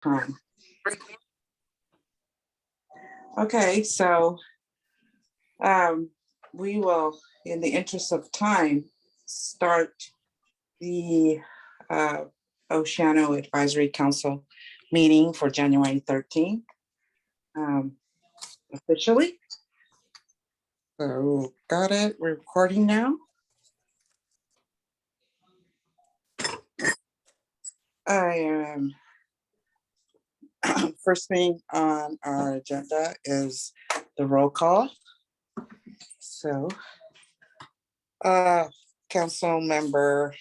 time. Okay, so we will, in the interest of time, start the Oceano Advisory Council meeting for January 13th officially. So got it, we're recording now. I am first thing on our agenda is the roll call. So Council Member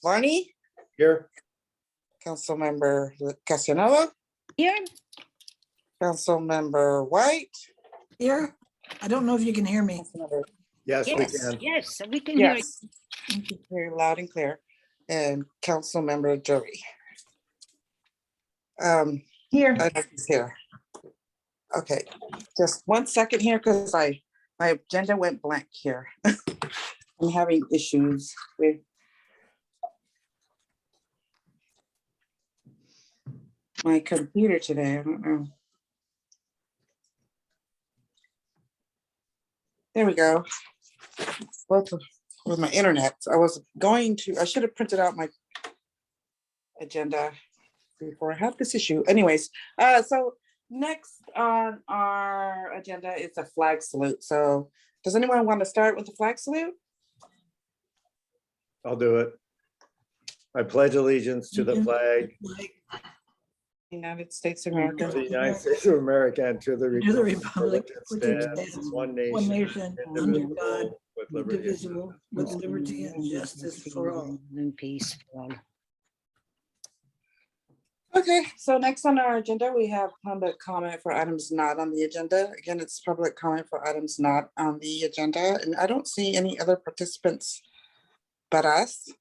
Varney. Here. Council Member Casanova. Here. Council Member White. Here. I don't know if you can hear me. Yes, we Yes, can. yes, we can hear you. Yes, very loud and clear. And Council Member Joey. Here. I think he's here. Okay, just 1 second here because my agenda went blank here. I'm having issues with my computer today. I don't know. There we go. Both with my internet. I should have printed out my agenda before I have this issue. Anyways, so next on our agenda is a flag salute. So does anyone want to start with the flag salute? I'll do it. I pledge allegiance to the flag United States of America. of the United States of America and to the republic which which stands one one nation, nation, under indivisible, God, with liberty and indivisible, with liberty and justice for all. And peace for all. Okay, so next on our agenda, we have public comment for items not on the agenda. Again, it's public comment for items not on the agenda, and I don't see any other participants but us.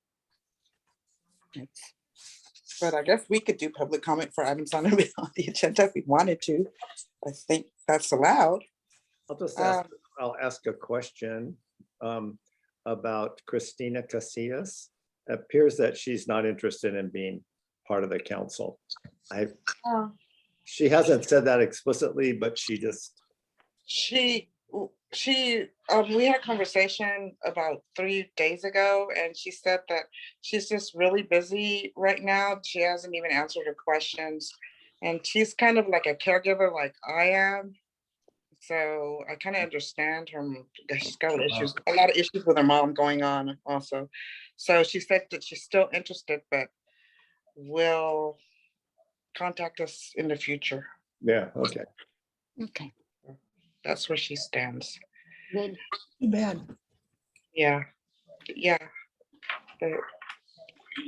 But I guess we could do public comment for items on the agenda if we wanted to. I think that's allowed. I'll just ask, I'll ask a question about Christina Casillas. It appears that she's not interested in being part of the council. She hasn't said that explicitly, but she just. We had a conversation about 3 days ago, and she said that she's just really busy right now. She hasn't even answered her questions, and she's kind of like a caregiver like I am. So I kind of understand her. She's got issues, a lot of issues with her mom going on also. So she said that she's still interested, but will contact us in the future. Yeah, okay. Okay, That's where she stands. good. Too bad. Yeah. But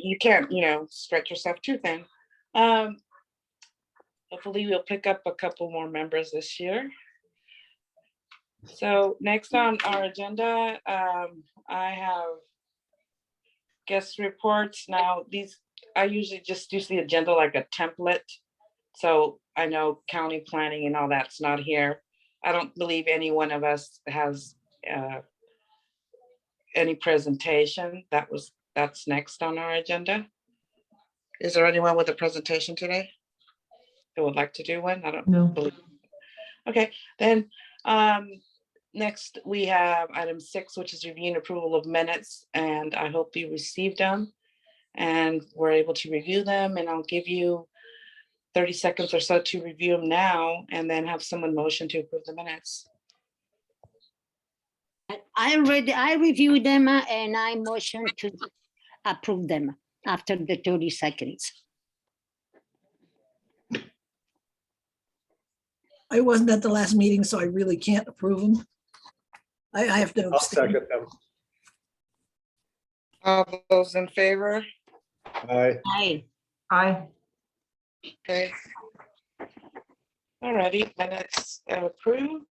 you can't, stretch yourself too thin. Hopefully we'll pick up a couple more members this year. So next on our agenda, I have guest reports. Now I usually just use the agenda like a template. So I know county planning and all that's not here. I don't believe any one of us has any presentation. That's next on our agenda. Is there anyone with a presentation today that would like to do one? I don't know. Okay, then next we have item 6, which is review and approval of minutes, and I hope you received them and we're able to review them, and I'll give you 30 seconds or so to review them now and then have someone motion to approve the minutes. I reviewed them and I motion to approve them after the 30 seconds. I wasn't at the last meeting, so I really can't approve them. I have to I'll abstain. second them. All those in favor? Aye. Aye. Okay. Alrighty, minutes approved.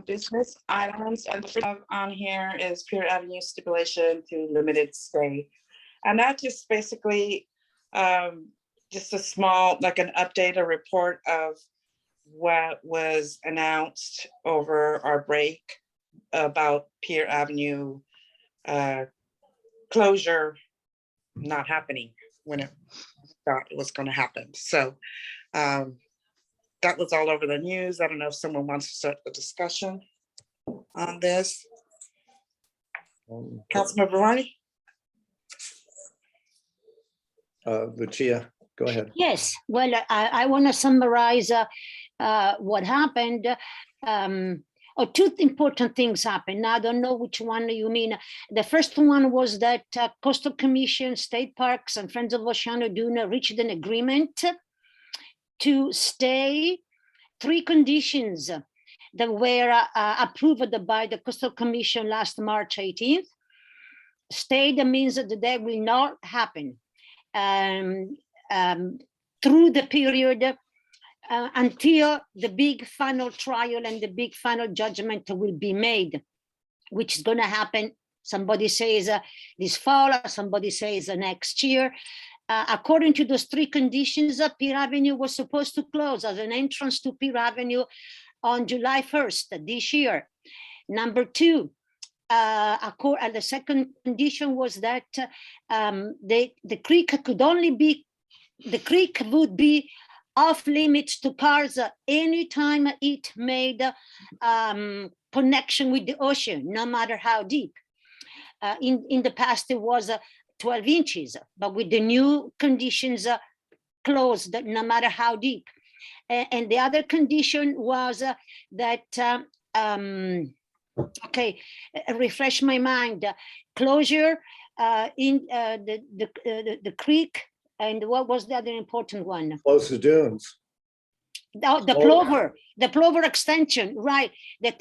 Business items, and the first on here is Pier Avenue stipulation to limited stay. And that just basically just a small, like an update, a report of what was announced over our break about Pier Avenue closure not happening. when it thought it was going to happen. So that was all over the news. I don't know if someone wants to start the discussion on this. Councilmember Ronnie? Lucia, go ahead. Yes, well, I want to summarize what happened. Two important things happened. I don't know which one you mean. The first one was that Coastal Commission, State Parks, and Friends of Oceano Duna reached an agreement to stay 3 conditions that were approved by the Coastal Commission last March 18th. Stay, that means that they will not happen through the period until the big final trial and the big final judgment will be made, which is going to happen. Somebody says this fall, somebody says next year. According to those 3 conditions, Pier Avenue was supposed to close as an entrance to Pier Avenue on July 1st this year. Number 2, the second condition was that the creek could only be, the creek would be off limits to cars anytime it made connection with the ocean, no matter how deep. In the past, it was 12 inches, but with the new conditions closed, no matter how deep. And the other condition was that, okay, refresh my mind, closure in the creek. And what was the other important one? Close the dunes. The plover extension, right? The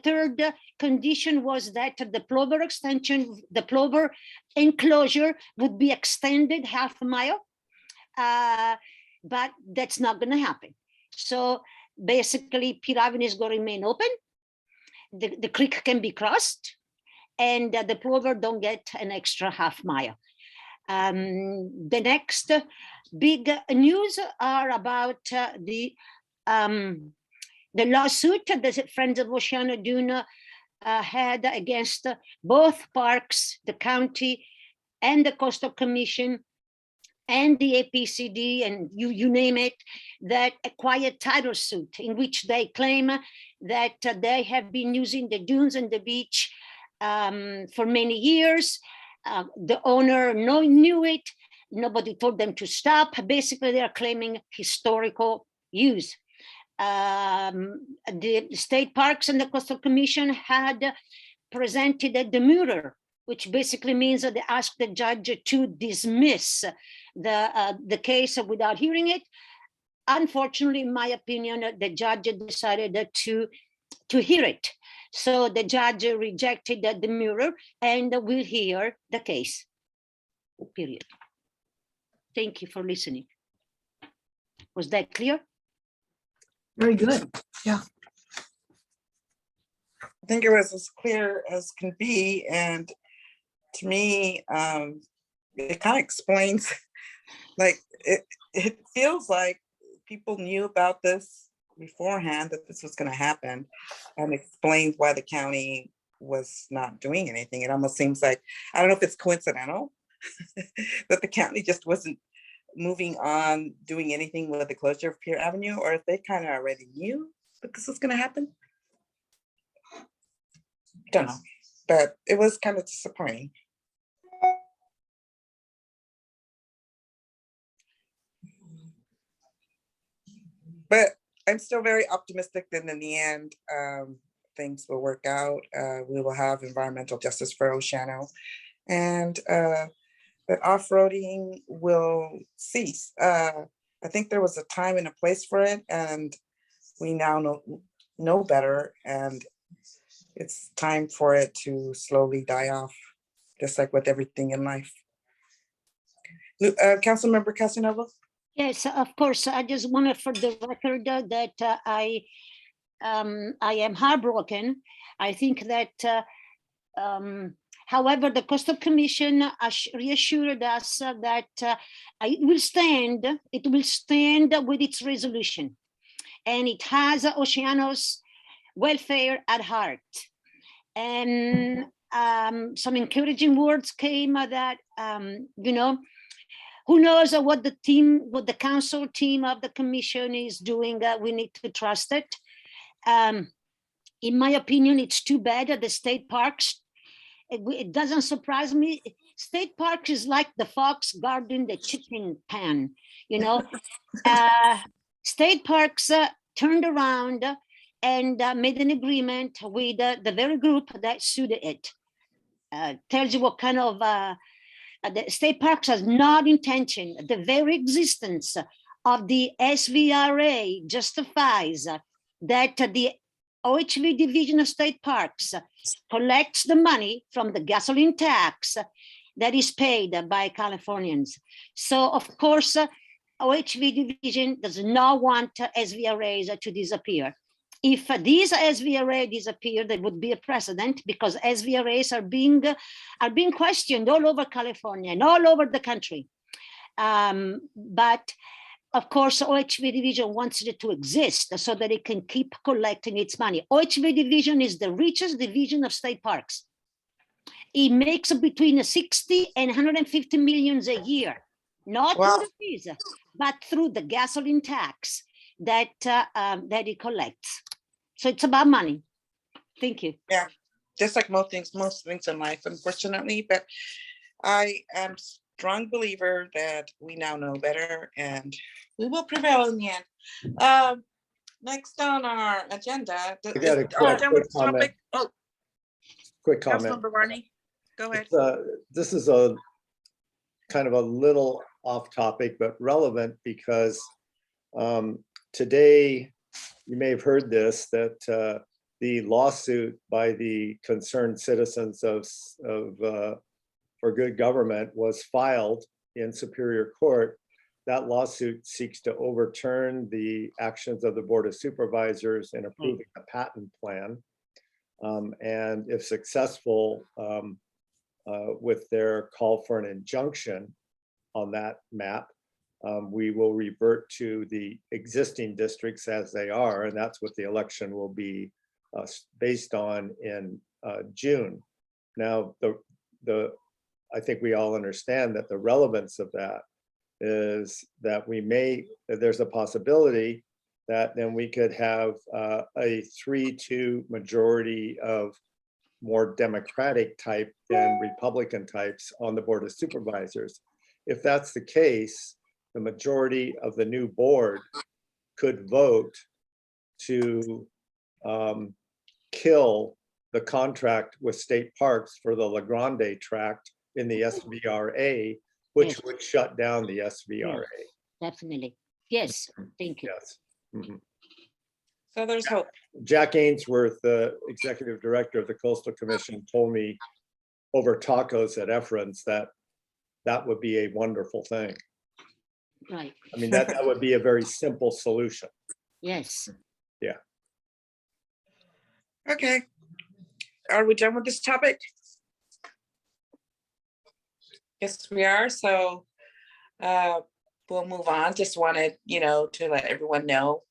third condition was that the plover extension, the plover enclosure would be extended half a mile, but that's not going to happen. So basically, Pier Avenue is going to remain open. The creek can be crossed, and the plover don't get an extra half mile. The next big news are about the lawsuit that the Friends of Oceano Duna had against both parks, the county, and the Coastal Commission, and the APCD, and you name it, that a quiet title suit in which they claim that they have been using the dunes and the beach for many years. The owner knew it. Nobody told them to stop. Basically, they are claiming historical use. The state parks and the Coastal Commission had presented a demurrer, which basically means that they asked the judge to dismiss the case without hearing it. Unfortunately, in my opinion, the judge decided to hear it. So the judge rejected the demurrer and will hear the case, period. Thank you for listening. Was that clear? Very good. Yeah. I think it was as clear as can be. And to me, it kind of explains, like, it feels like people knew about this beforehand, that this was going to happen, and explains why the county was not doing anything. It almost seems like, I don't know if it's coincidental that the county just wasn't moving on doing anything with the closure of Pier Avenue, or if they kind of already knew that this was going to happen. Don't know, but it was kind of disappointing. But I'm still very optimistic that in the end, things will work out. We will have environmental justice for Oceano, and that off-roading will cease. I think there was a time and a place for it, and we now know better, and it's time for it to slowly die off, just like with everything in life. Councilmember Casanova? Yes, of course. I just wanted for the record that I am heartbroken. I think that, however, the Coastal Commission reassured us that it will stand with its resolution, and it has Oceano's welfare at heart. And some encouraging words came that, Who knows what the council team of the commission is doing? We need to trust it. In my opinion, it's too bad that the state parks, it doesn't surprise me. State parks is like the fox guarding the chicken pen, you know. State parks turned around and made an agreement with the very group that sued it. Tells you what kind of, the state parks has not intention, the very existence of the SVRA justifies that the OHV division of state parks collects the money from the gasoline tax that is paid by Californians. So of course, OHV division does not want SVRAs to disappear. If these SVRA disappear, there would be a precedent because SVRAs are being questioned all over California and all over the country. But of course, OHV division wants it to exist so that it can keep collecting its money. OHV division is the richest division of state parks. It makes between 60 and 150 millions a year, not Wow. through the fees, but through the gasoline tax that it collects. So it's about money. Thank you. Yeah, just like most things in life, unfortunately, but I am strong believer that we now know better and we will prevail in the end. Next on our agenda. I got a Are we done with quick this topic? comment. Oh, Quick comment. Councilmember Barney, go ahead. This is a kind of a little off topic, but relevant because today you may have heard this, that the lawsuit by the concerned citizens for good government was filed in Superior Court. That lawsuit seeks to overturn the actions of the Board of Supervisors in approving a patent plan. And if successful with their call for an injunction on that map, we will revert to the existing districts as they are, and that's what the election will be based on in June. Now, I think we all understand that the relevance of that is that there's a possibility that then we could have a 3-2 majority of more Democratic type than Republican types on the Board of Supervisors. If that's the case, the majority of the new board could vote to kill the contract with state parks for the La Grande tract in the SVRA, which Yes. would shut down the SVRA. Definitely. Yes, thank you. Yes. Mhm. So there's hope. Jack Ainsworth, the executive director of the Coastal Commission, told me over tacos at Efron's that would be a wonderful thing. Right. I mean, that would be a very simple solution. Yes. Okay. Are we done with this topic? Yes, we are. So we'll move on. Just wanted, to let everyone know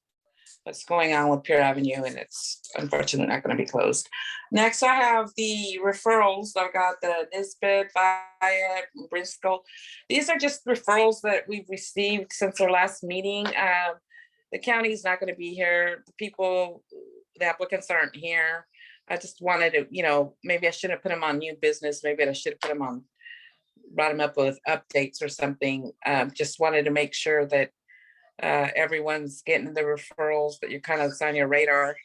what's going on with Pier Avenue, and it's unfortunately not going to be closed. Next, I have the referrals. I've got the Nisbet, Wyatt, Bristol. These are just referrals that we've received since our last meeting. The county's not going to be here. The applicants aren't here. I just wanted to, maybe I shouldn't have put them on new business. Maybe I should have put them on, brought them up with updates or something. Just wanted to make sure that everyone's getting the referrals, that you're kind of on your radar.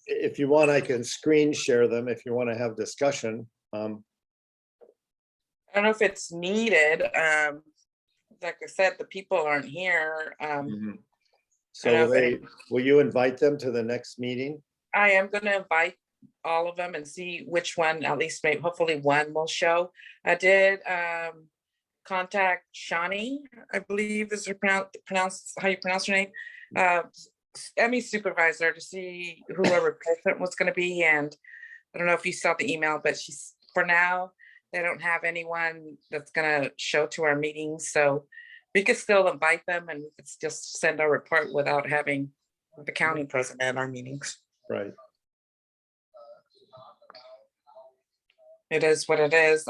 If you want, I can screen share them if you want to have discussion. I don't know if it's needed. Like I said, the people aren't here. So will you invite them to the next meeting? I am going to invite all of them and see which one, at least maybe hopefully one will show. I did contact Shani, I believe is pronounced how you pronounce her name, Emmy supervisor, to see who her replacement was going to be. And I don't know if you saw the email, but for now, they don't have anyone that's going to show to our meetings. So we could still invite them and we could just send our report without having the county present at our meetings. Right. It is what it is.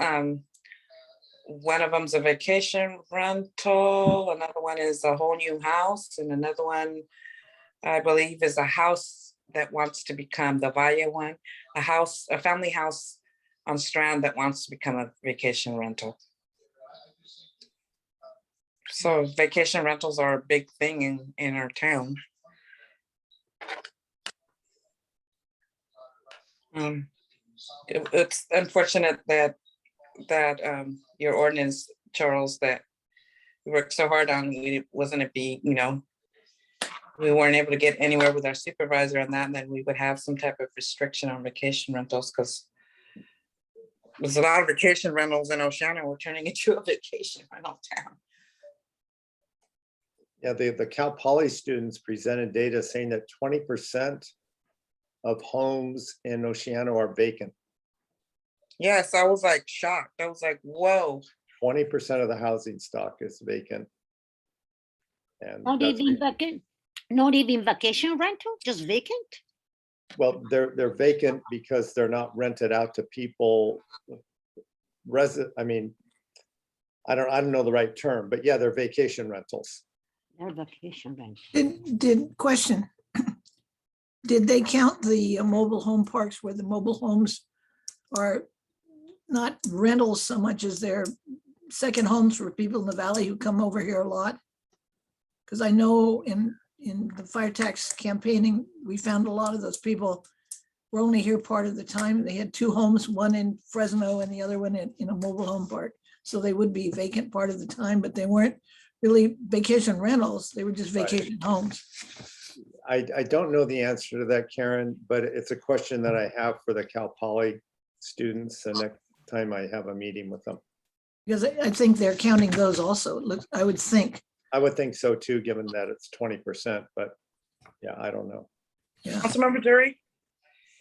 one of them's a vacation rental, another one is a whole new house, and another one, I believe, is a house that wants to become the Valle one, a family house on Strand that wants to become a vacation rental. So vacation rentals are a big thing in our town. It's unfortunate that your ordinance, Charles, that we worked so hard on, we weren't able to get anywhere with our supervisor on that, and then we would have some type of restriction on vacation rentals, because there's a lot of vacation rentals in Oceana. We're turning into a vacation rental town. Yeah, the Cal Poly students presented data saying that 20% of homes in Oceana are vacant. Yes, I was like shocked. I was like, whoa. 20% of the housing stock is vacant. And Not that's, even vacant, not even vacation rental, just vacant? well, they're vacant because they're not rented out to people. I mean, I don't know the right term, but yeah, they're vacation rentals. They're vacation rental. Did they count the mobile home parks where the mobile homes are not rentals so much as they're second homes for people in the valley who come over here a lot? Because I know in the fire tax campaigning, we found a lot of those people were only here part of the time. They had two homes, one in Fresno and the other one in a mobile home park. So they would be vacant part of the time, but they weren't really vacation rentals. They were just vacation homes. I don't know the answer to that, Karen, but it's a question that I have for the Cal Poly students the next time I have a meeting with them. Because I think they're counting those also. I would think. I would think so too, given that it's 20%, but yeah, I don't know. Yeah. Councilmember Drury?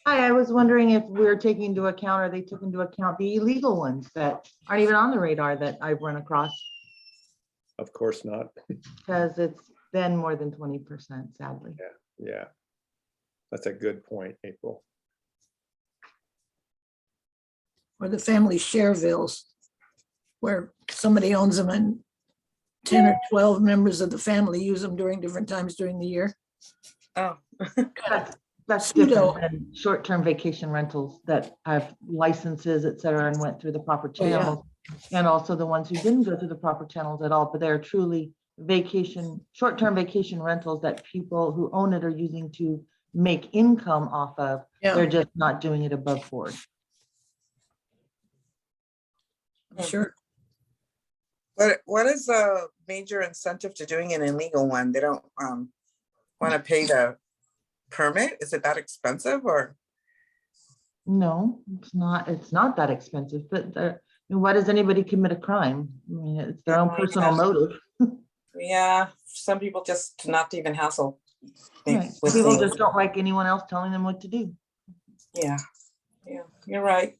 Hi, I was wondering if we're taking into account, or they took into account the illegal ones that aren't even on the radar that I've run across, Of course not. because it's been more than 20%, sadly. Yeah, that's a good point, April. Or the family share villas, where somebody owns them and 10 or 12 members of the family use them during different times during the year. Oh, That's Pseudo. different than short-term vacation rentals that have licenses, et cetera, and went through the proper Oh, yeah. channels. And also the ones who didn't go through the proper channels at all, but they're truly short-term vacation rentals that people who own it are using to make income off of. Yeah. They're just not doing it above board. Sure. what is the major incentive to doing an illegal one? They don't want to pay the permit? Is it that expensive, or? No, it's not. It's not that expensive, but why does anybody commit a crime? I mean, it's their own personal motive. Yeah, some people just not even hassle. Right. with People things. just don't like anyone else telling them what to do. Yeah, you're right.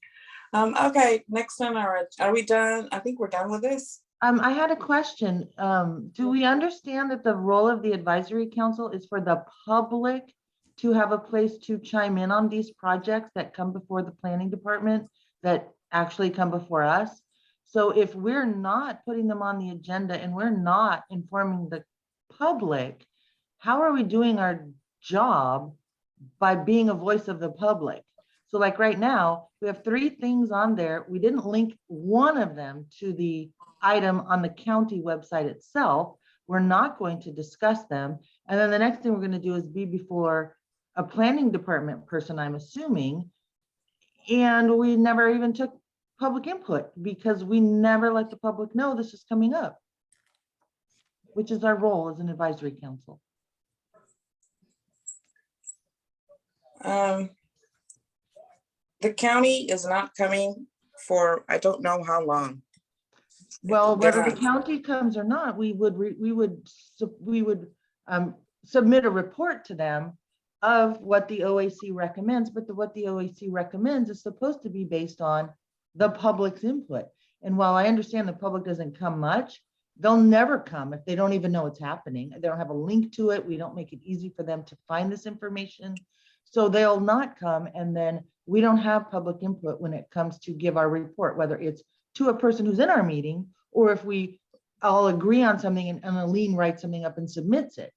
Okay, next on are we done? I think we're done with this. I had a question. Do we understand that the role of the advisory council is for the public to have a place to chime in on these projects that come before the planning department, that actually come before us? So if we're not putting them on the agenda and we're not informing the public, how are we doing our job by being a voice of the public? So like right now, we have 3 things on there. We didn't link one of them to the item on the county website itself. We're not going to discuss them. And then the next thing we're going to do is be before a planning department person, I'm assuming. And we never even took public input because we never let the public know this is coming up, which is our role as an advisory council. The county is not coming for, I don't know how long. Well, whether the Yeah. county comes or not, we would submit a report to them of what the OAC recommends, but what the OAC recommends is supposed to be based on the public's input. And while I understand the public doesn't come much, they'll never come if they don't even know what's happening. They don't have a link to it. We don't make it easy for them to find this information. So they'll not come, and then we don't have public input when it comes to give our report, whether it's to a person who's in our meeting, or if we all agree on something and Aline writes something up and submits it.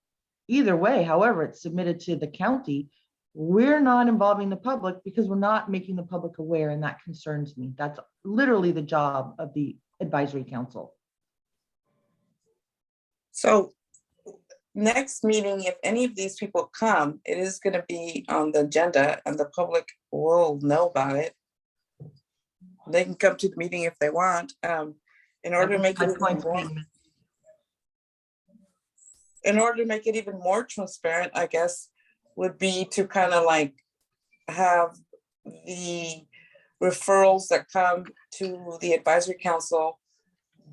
Either way, however it's submitted to the county, we're not involving the public because we're not making the public aware, and that concerns me. That's literally the job of the advisory council. So next meeting, if any of these people come, it is going to be on the agenda and the public will know about it. They can come to the meeting if they want. In order to make it even more transparent, I guess, would be to kind of like have the referrals that come to the advisory council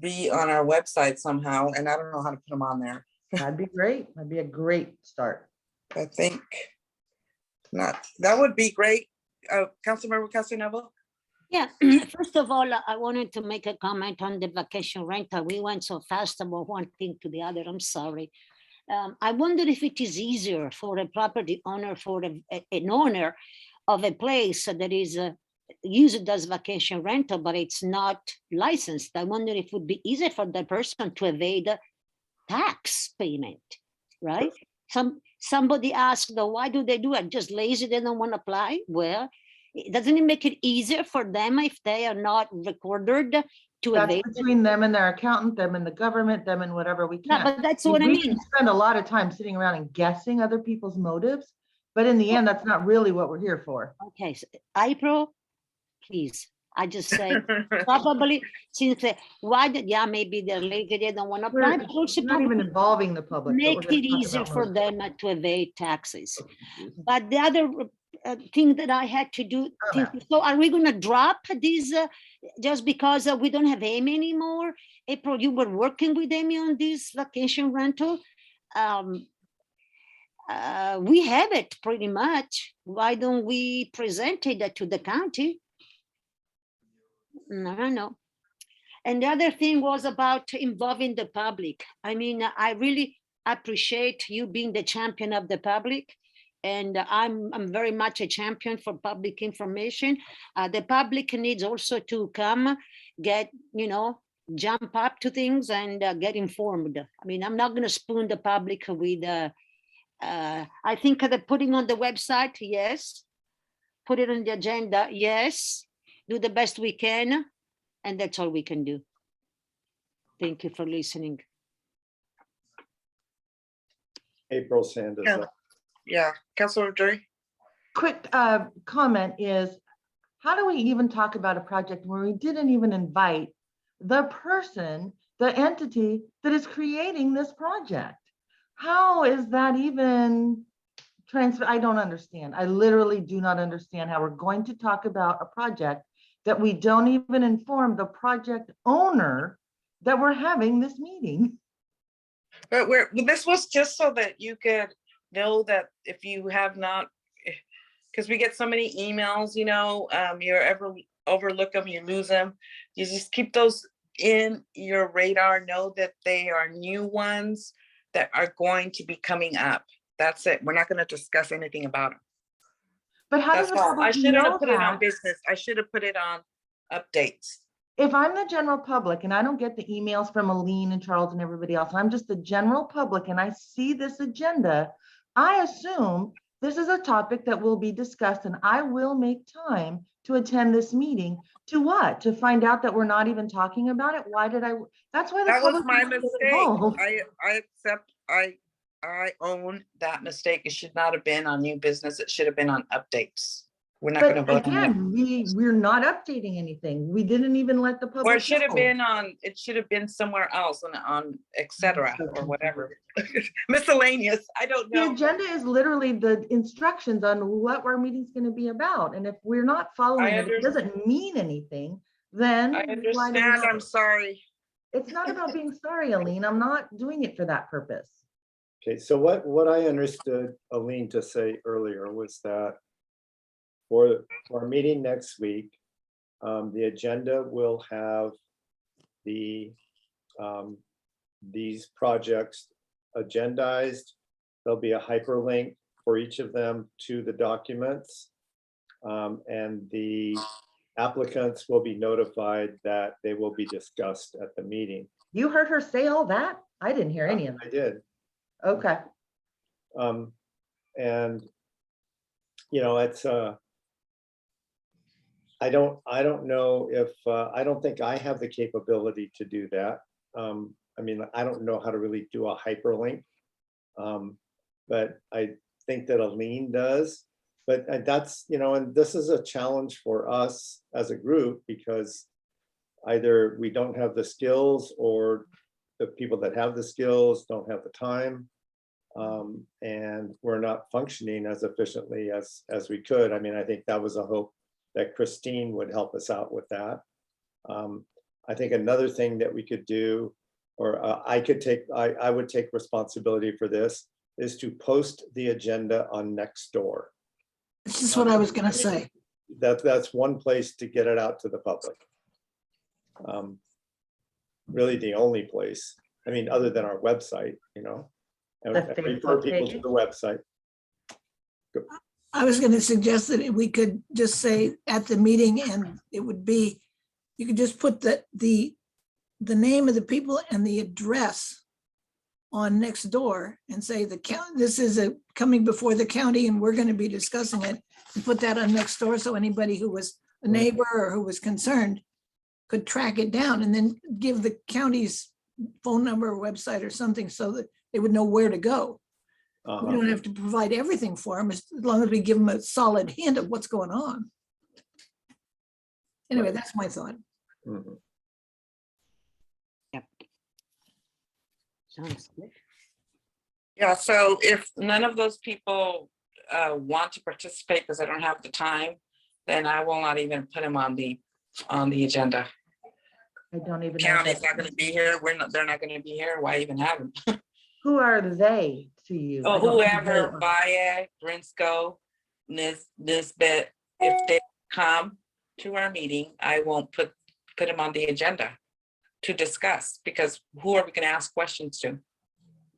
be on our website somehow. And I don't know how to put them on there. That'd be great. That'd be a great start. I think that would be great. Councilmember Casanova? Yeah, first of all, I wanted to make a comment on the vacation rental. We went so fast about one thing to the other. I'm sorry. I wonder if it is easier for a property owner, for an owner of a place that is used as vacation rental, but it's not licensed. I wonder if it would be easier for that person to evade tax payment, right? Somebody asked, why do they do it? Just lazy, they don't want to apply? Well, doesn't it make it easier for them if they are not recorded to That's evade? between them and their accountant, them and the government, them and whatever. We No, can't. but that's what I We mean. can spend a lot of time sitting around and guessing other people's motives, but in the end, that's not really what we're here for. Okay, so April, please. I just say probably since yeah, maybe they're lazy, they don't want to apply, but also Not even probably involving the public. but we're make gonna it talk easier about for motives. them to evade taxes. But the other thing that I had to do, so are we gonna drop these just because we don't have Amy anymore? April, you were working with Amy on this vacation rental. We have it pretty much. Why don't we present it to the county? No. And the other thing was about involving the public. I mean, I really appreciate you being the champion of the public. And I'm very much a champion for public information. The public needs also to come get, jump up to things and get informed. I mean, I'm not going to spoon the public with, I think the putting on the website, yes. Put it on the agenda, yes. Do the best we can. And that's all we can do. Thank you for listening. April's hand is up. Yeah, Councilor Drury? Quick comment is, how do we even talk about a project where we didn't even invite the person, the entity that is creating this project? How is that even transfer? I don't understand. I literally do not understand how we're going to talk about a project that we don't even inform the project owner that we're having this meeting. But this was just so that you could know that if you have not, because we get so many emails, you ever overlook them, you lose them. You just keep those in your radar, know that they are new ones that are going to be coming up. That's it. We're not going to discuss anything about them. But how does That's the all. I public shouldn't know have put it on that? business. I should have put it on updates. If I'm the general public and I don't get the emails from Aline and Charles and everybody else, I'm just the general public and I see this agenda, I assume this is a topic that will be discussed and I will make time to attend this meeting. To what? To find out that we're not even talking about it? Why did I? That's why That was public my needs to get mistake. involved. I accept, I own that mistake. It should not have been on new business. It should have been on updates. We're not going to But vote on it. again, we're not updating anything. We didn't even let the Or public it should have know. been on, it should have been somewhere else on et cetera, or whatever. Miscellaneous, I don't The know. agenda is literally the instructions on what our meeting's going to be about. And if we're not following it, it doesn't mean anything, then I why do we understand, have I'm it? sorry. It's not about being sorry, Aline. I'm not doing it for that purpose. Okay, so what I understood Aline to say earlier was that for our meeting next week, the agenda will have these projects agendized. There'll be a hyperlink for each of them to the documents. And the applicants will be notified that they will be discussed at the meeting. You heard her say all that? I didn't hear any of I did. that. Okay. And, you know, it's, I don't know if, I don't think I have the capability to do that. I mean, I don't know how to really do a hyperlink. But I think that Aline does. But that's, you know, and this is a challenge for us as a group because either we don't have the skills or the people that have the skills don't have the time. And we're not functioning as efficiently as we could. I mean, I think that was a hope that Christine would help us out with that. I think another thing that we could do, or I would take responsibility for this, is to post the agenda on Nextdoor. That's just what I was gonna say. That's one place to get it out to the public. Really the only place, I mean, other than our website, you know. And The refer Facebook people to page. the website. I was gonna suggest that we could just say at the meeting, and it would be, you could just put the name of the people and the address on Nextdoor and say the county, this is coming before the county and we're gonna be discussing it, and put that on Nextdoor so anybody who was a neighbor or who was concerned could track it down, and then give the county's phone number or website or something so that they would know where to go. We don't have to provide everything for them as long as we give them a solid hint of what's going on. Anyway, Right. that's my thought. Mhm. Yep. Sounds good. Yeah, so if none of those people want to participate because they don't have the time, then I will not even put them on the agenda. I don't even know. County's not gonna be here, they're not gonna be here, why even have them? Who are they to you? Oh, I don't know who they whoever, are. Baye, Brinsco, Nisbet, if they come to our meeting, I won't put them on the agenda to discuss, because who are we gonna ask questions to?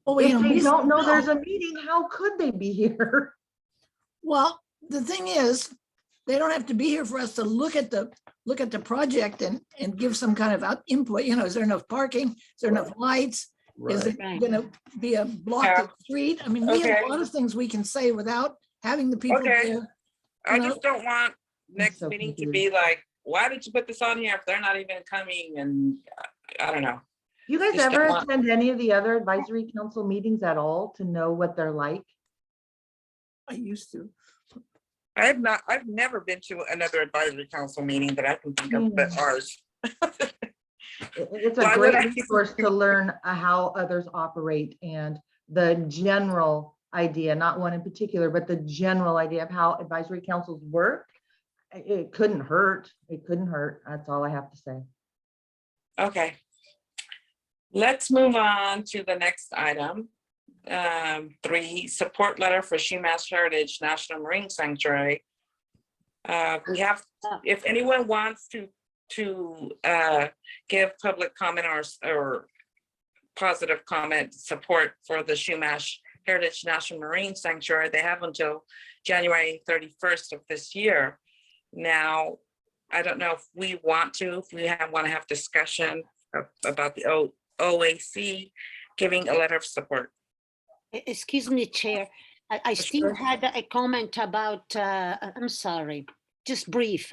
Oh, If you know, they we don't know no. there's a meeting, how could they be here? Well, the thing is, they don't have to be here for us to look at the project and give some kind of input. You know, is there enough parking? Is there enough lights? Is Right. it Right. gonna be a blocked Yeah. street? I mean, we have Okay. a lot of things we can say without having the people Okay. there. I You know? just don't want next so meeting to confused. be like, why did you put this on here if they're not even coming? And I don't know. You guys Just don't ever want- attend any of the other advisory council meetings at all to know what they're like? I used to. I've never been to another advisory council meeting that I can think of but ours. It's a Why would great I? resource to learn how others operate and the general idea, not one in particular, but the general idea of how advisory councils work. It couldn't hurt. It couldn't hurt. That's all I have to say. Okay. Let's move on to the next item. 3, support letter for Shumash Heritage National Marine Sanctuary. We have, if anyone wants to give public comment or positive comment support for the Shumash Heritage National Marine Sanctuary, they have until January 31st of this year. Now, I don't know if we want to have discussion about the OAC giving a letter of support. Excuse me, Chair. I still Sure. had a comment about, I'm sorry, just brief.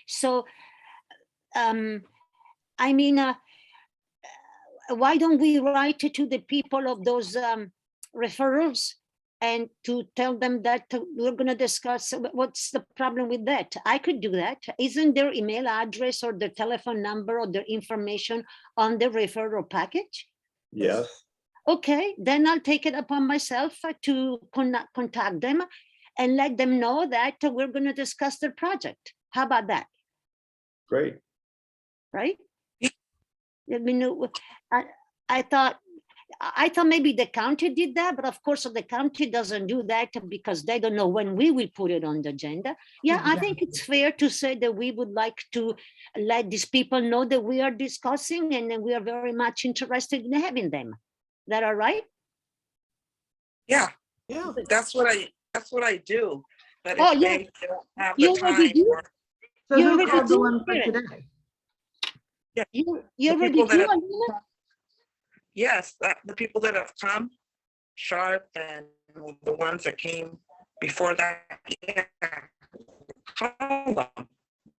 So, I mean, why don't we write to the people of those referrals and to tell them that we're going to discuss what's the problem with that? I could do that. Isn't their email address or their telephone number or their information on the referral package? Yes. Okay, then I'll take it upon myself to contact them and let them know that we're going to discuss their project. How about that? Great. Right? I mean, I thought maybe the county did that, but of course the county doesn't do that because they don't know when we will put it on the agenda. Yeah, I think it's fair to say that we would like to let these people know that we are discussing and then we are very much interested in having them. Is that all right? Yeah, Yeah. that's what I do. But Oh, if yeah. they don't have You the already time, do? So You who already called the do one for it. today? You The already people that do, have- Alina? Yes, the people that have come, Sharp and the ones that came before that, yeah, call them.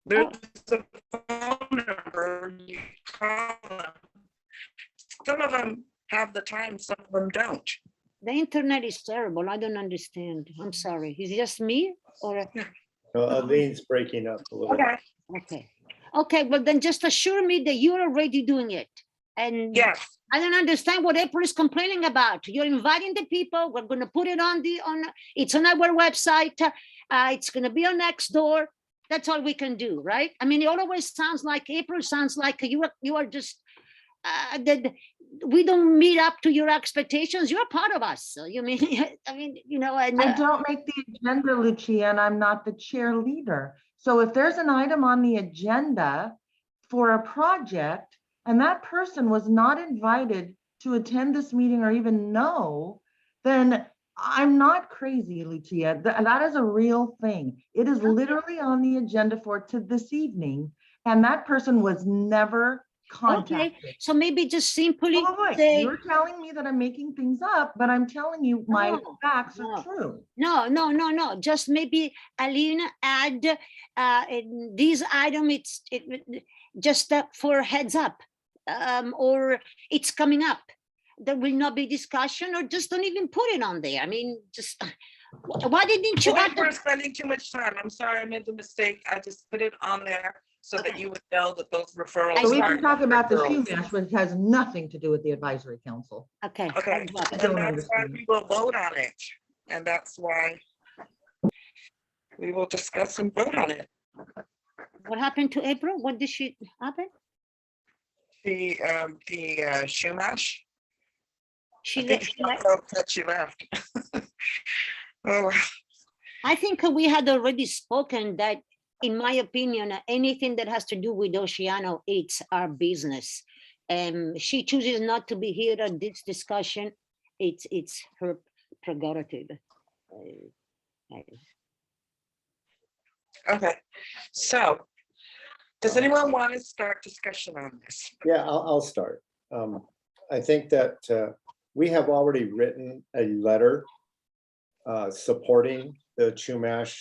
There's a phone number, you call them. Some of them have the time, some of them don't. The internet is terrible. I don't understand. I'm sorry. Is it just me or? Aline's breaking up a little. Okay, Okay. Okay, well then just assure me that you're already doing it. And yes, I don't understand what April is complaining about. You're inviting the people. We're gonna put it on it's on our website. It's gonna be on Nextdoor. That's all we can do, right? I mean, it always sounds like April sounds like you are just that we don't meet up to your expectations. You're part of us. So you mean, I mean, you know, and I don't make the agenda, Lucia, and I'm not the chair leader. So if there's an item on the agenda for a project and that person was not invited to attend this meeting or even know, then I'm not crazy, Lucia. That is a real thing. It is literally on the agenda for this evening, and that person was never contacted. okay, so maybe just simply Wait, wait, wait. say, You're telling me that I'm making things up, but I'm telling you my No, facts no. are true. no. Just maybe Alina add in this item. It's just for a heads up, or it's coming up. There will not be discussion, or just don't even put it on there. I mean, just why didn't you I add think we're spending too much time. I'm sorry, I made the mistake. I just put it on there so that you would know that those referrals. So we Sorry. can talk about the referrals. shoe mesh, which has nothing to do with the advisory council. Okay. Okay, I got it. and don't that's why understand. we will vote on it. And that's why we will discuss and vote on it. What happened to April? What did she happen? The Shumash. She I think left. she also said she left. Oh, I think we had already spoken that, in my opinion, anything that has to do with Oceano, it's our business. She chooses not to be here at this discussion. It's her prerogative. okay, so does anyone want to start discussion on this? Yeah, I'll start. I think that we have already written a letter supporting the Chumash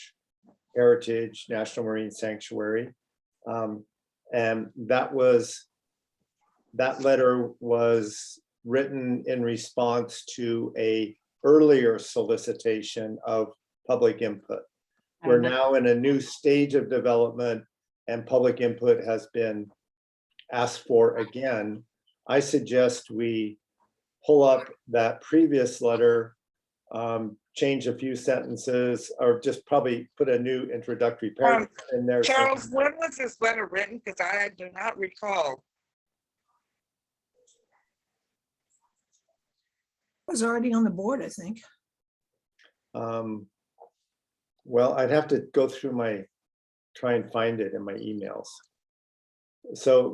Heritage National Marine Sanctuary. And that letter was written in response to a earlier solicitation of public input. We're now in a new stage of development and public input has been asked for again. I suggest we pull up that previous letter, change a few sentences, or just probably put a new introductory paragraph in there. Charles, when was this letter written? Because I do not recall. It was already on the board, I think. Well, I'd have to go through try and find it in my emails. So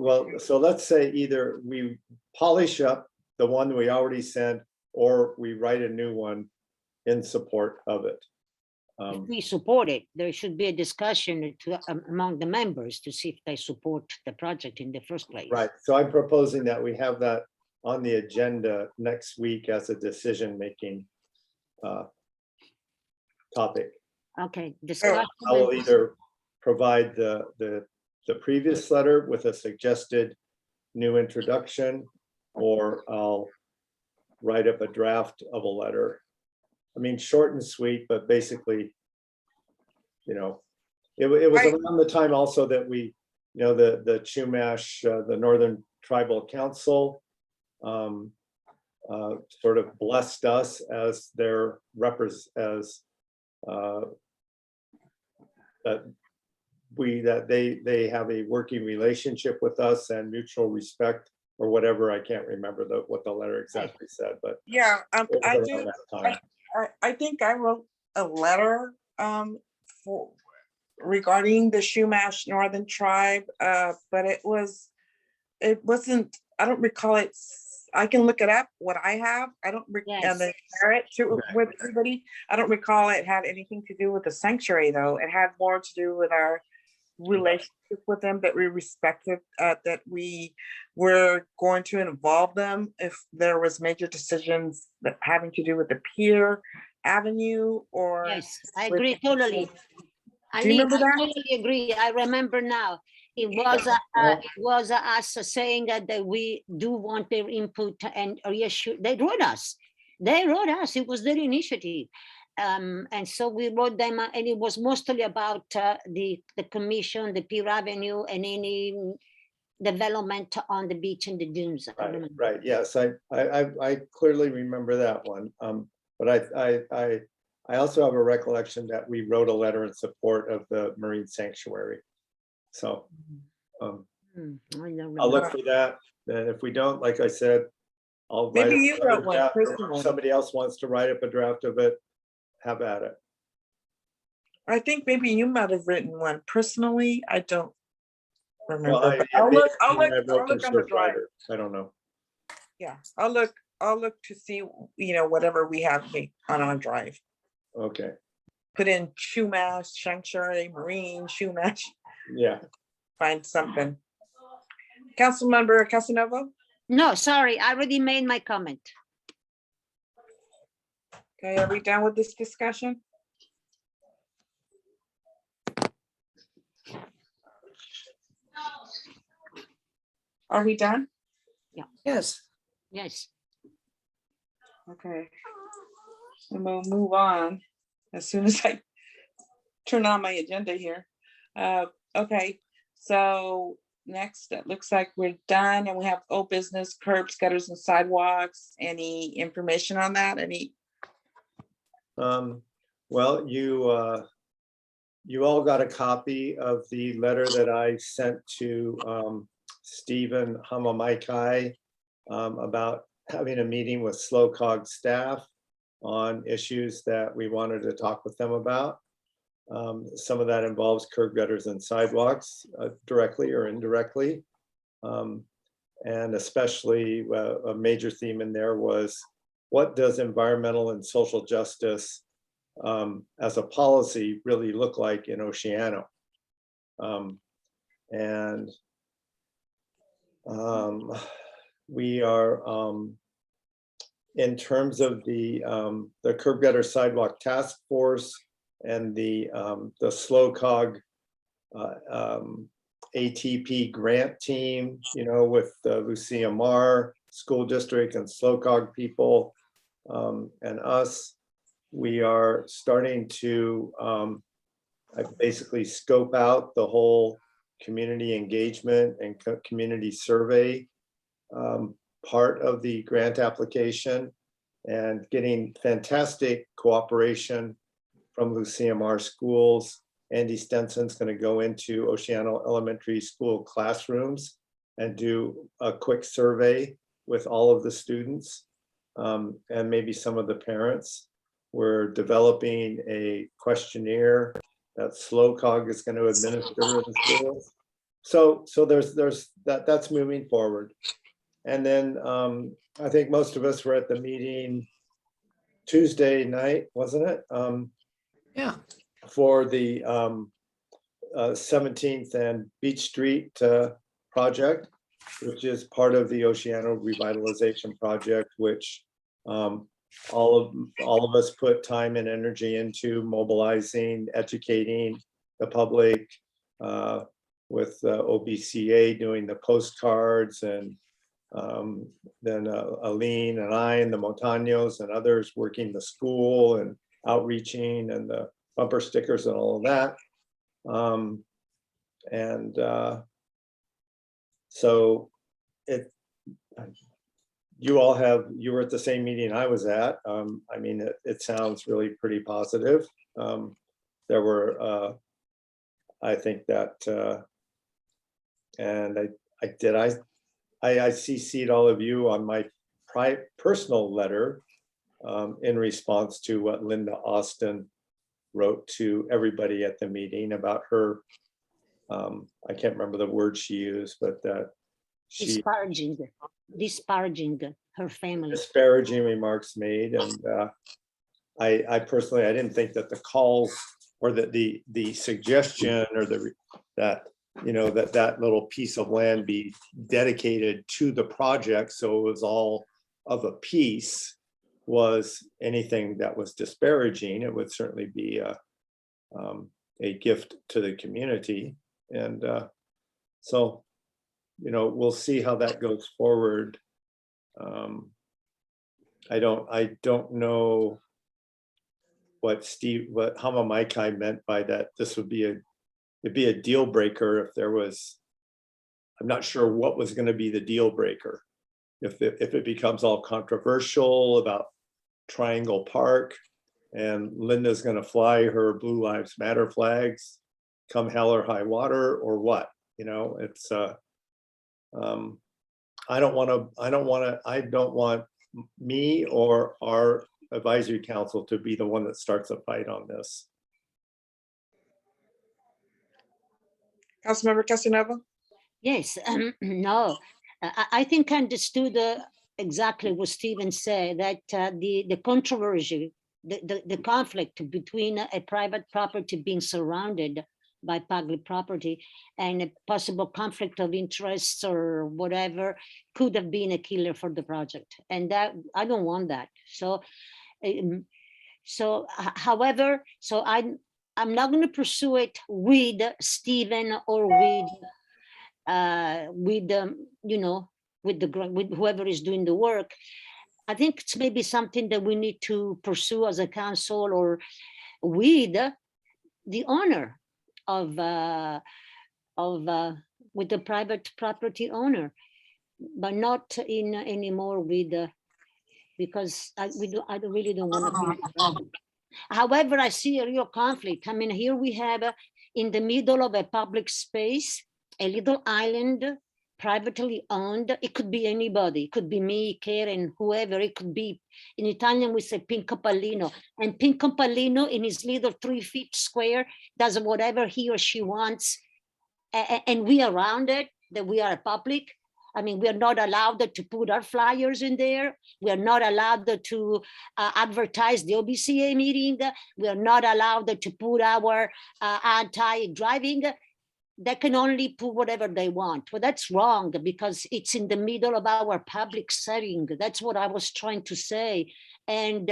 let's say either we polish up the one we already sent, or we write a new one in support of it. If we support it, there should be a discussion among the members to see if they support the project in the first place. Right, so I'm proposing that we have that on the agenda next week as a decision-making topic. Okay, discussion. I will either provide the previous letter with a suggested new introduction, or I'll write up a draft of a letter. I mean, short and sweet, but basically, you know, it was around the time also that we, you know, the Chumash, the Northern Tribal Council sort of blessed us as their that they have a working relationship with us and mutual respect or whatever. I can't remember what the letter exactly said, but Yeah, it was I around do. that time. I think I wrote a letter for regarding the Shumash Northern Tribe, but it wasn't. I don't recall it. I can look it up. What I have, I don't Yes. and then share it with everybody. I don't recall it had anything to do with the sanctuary, though. It had more to do with our relationship with them, that we respected, that we were going to involve them if there was major decisions that having to do with the pier avenue or. Yes, I with- agree totally. Do you remember I that? totally agree. I remember now. It was us saying that we do want their input and reassure. They wrote us. It was their initiative. And so we wrote them, and it was mostly about the commission, the Pier Avenue, and any development on the beach and the dunes. I Right, remember. right, yes, I clearly remember that one. But I also have a recollection that we wrote a letter in support of the marine sanctuary. So I don't I'll look remember. for that, and if we don't, like I said, I'll Maybe write you up a wrote one draft, or if personally. somebody else wants to write up a draft of it, have at it. I think maybe you might have written one personally. I don't Well, remember. I but I'll look on wrote the to drive. writer. I don't know. Yeah, I'll look to see, whatever we have on our drive. Okay, Put in Shumash, Sanctuary, Marine, Shumash, yeah, find something. Councilmember Casanova? No, sorry, I already made my comment. Okay, are we done with this discussion? Are we done? Yes. Yes. Okay. And we'll move on as soon as I turn on my agenda here. Okay, so next, it looks like we're done and we have old business, curbs, gutters and sidewalks. Any information on that? well, you all got a copy of the letter that I sent to Stephen Hamamaikai about having a meeting with SlowCog staff on issues that we wanted to talk with them about. Some of that involves curb gutters and sidewalks, directly or indirectly. And especially a major theme in there was, what does environmental and social justice as a policy really look like in Oceano? And we are, in terms of the curb gutter sidewalk task force and the SlowCog ATP grant team, with Lucia Marr School District and SlowCog people and us, we are starting to basically scope out the whole community engagement and community survey part of the grant application, and getting fantastic cooperation from Lucia Marr Schools. Andy Stenson's going to go into Oceano Elementary School classrooms and do a quick survey with all of the students and maybe some of the parents. We're developing a questionnaire that SlowCog is going to administer in the schools. So there's that's moving forward. And then I think most of us were at the meeting Tuesday night, wasn't it? Yeah. For the 17th and Beach Street project, which is part of the Oceano Revitalization Project, which all of us put time and energy into mobilizing, educating the public, with OBCA doing the postcards, and then Aline and I and the Montaños and others working the school and outreaching and the bumper stickers and all of that. So you were at the same meeting I was at. I mean, it sounds really pretty positive. There were, I think that, and I CC'd all of you on my personal letter in response to what Linda Austin wrote to everybody at the meeting about her, I can't remember the word she used, but that she disparaging her family. Disparaging remarks made. And I personally, I didn't think that the calls or that the suggestion or the that, you know, that little piece of land be dedicated to the project, so it was all of a piece, was anything that was disparaging. It would certainly be a gift to the community. And so, you know, we'll see how that goes forward. I don't know what Hama Maikai meant by that. This would be it'd be a deal breaker if there was, I'm not sure what was going to be the deal breaker. If it becomes all controversial about Triangle Park and Linda's going to fly her Blue Lives Matter flags come hell or high water, or what, you know, it's I don't want me or our advisory council to be the one that starts a fight on this. Councilmember Casanova? Yes, no, I think I understood exactly what Stephen said, that the controversy, the conflict between a private property being surrounded by public property and a possible conflict of interests or whatever could have been a killer for the project. And that I don't want that. So, however, I'm not going to pursue it with Stephen or you know, with whoever is doing the work. I think it's maybe something that we need to pursue as a council or with the owner of with the private property owner, but not in anymore with because I really don't want to be. However, I see a real conflict. I mean, here we have in the middle of a public space, a little island, privately owned. It could be anybody. It could be me, Karen, whoever. It could be, in Italian, we say Pinco Pallino. And Pinco Pallino, in his little 3 feet square, does whatever he or she wants. And we around it, that we are a public. I mean, we are not allowed to put our flyers in there. We are not allowed to advertise the OBCA meeting. We are not allowed to put our anti-driving. They can only put whatever they want. Well, that's wrong because it's in the middle of our public setting. That's what I was trying to say. And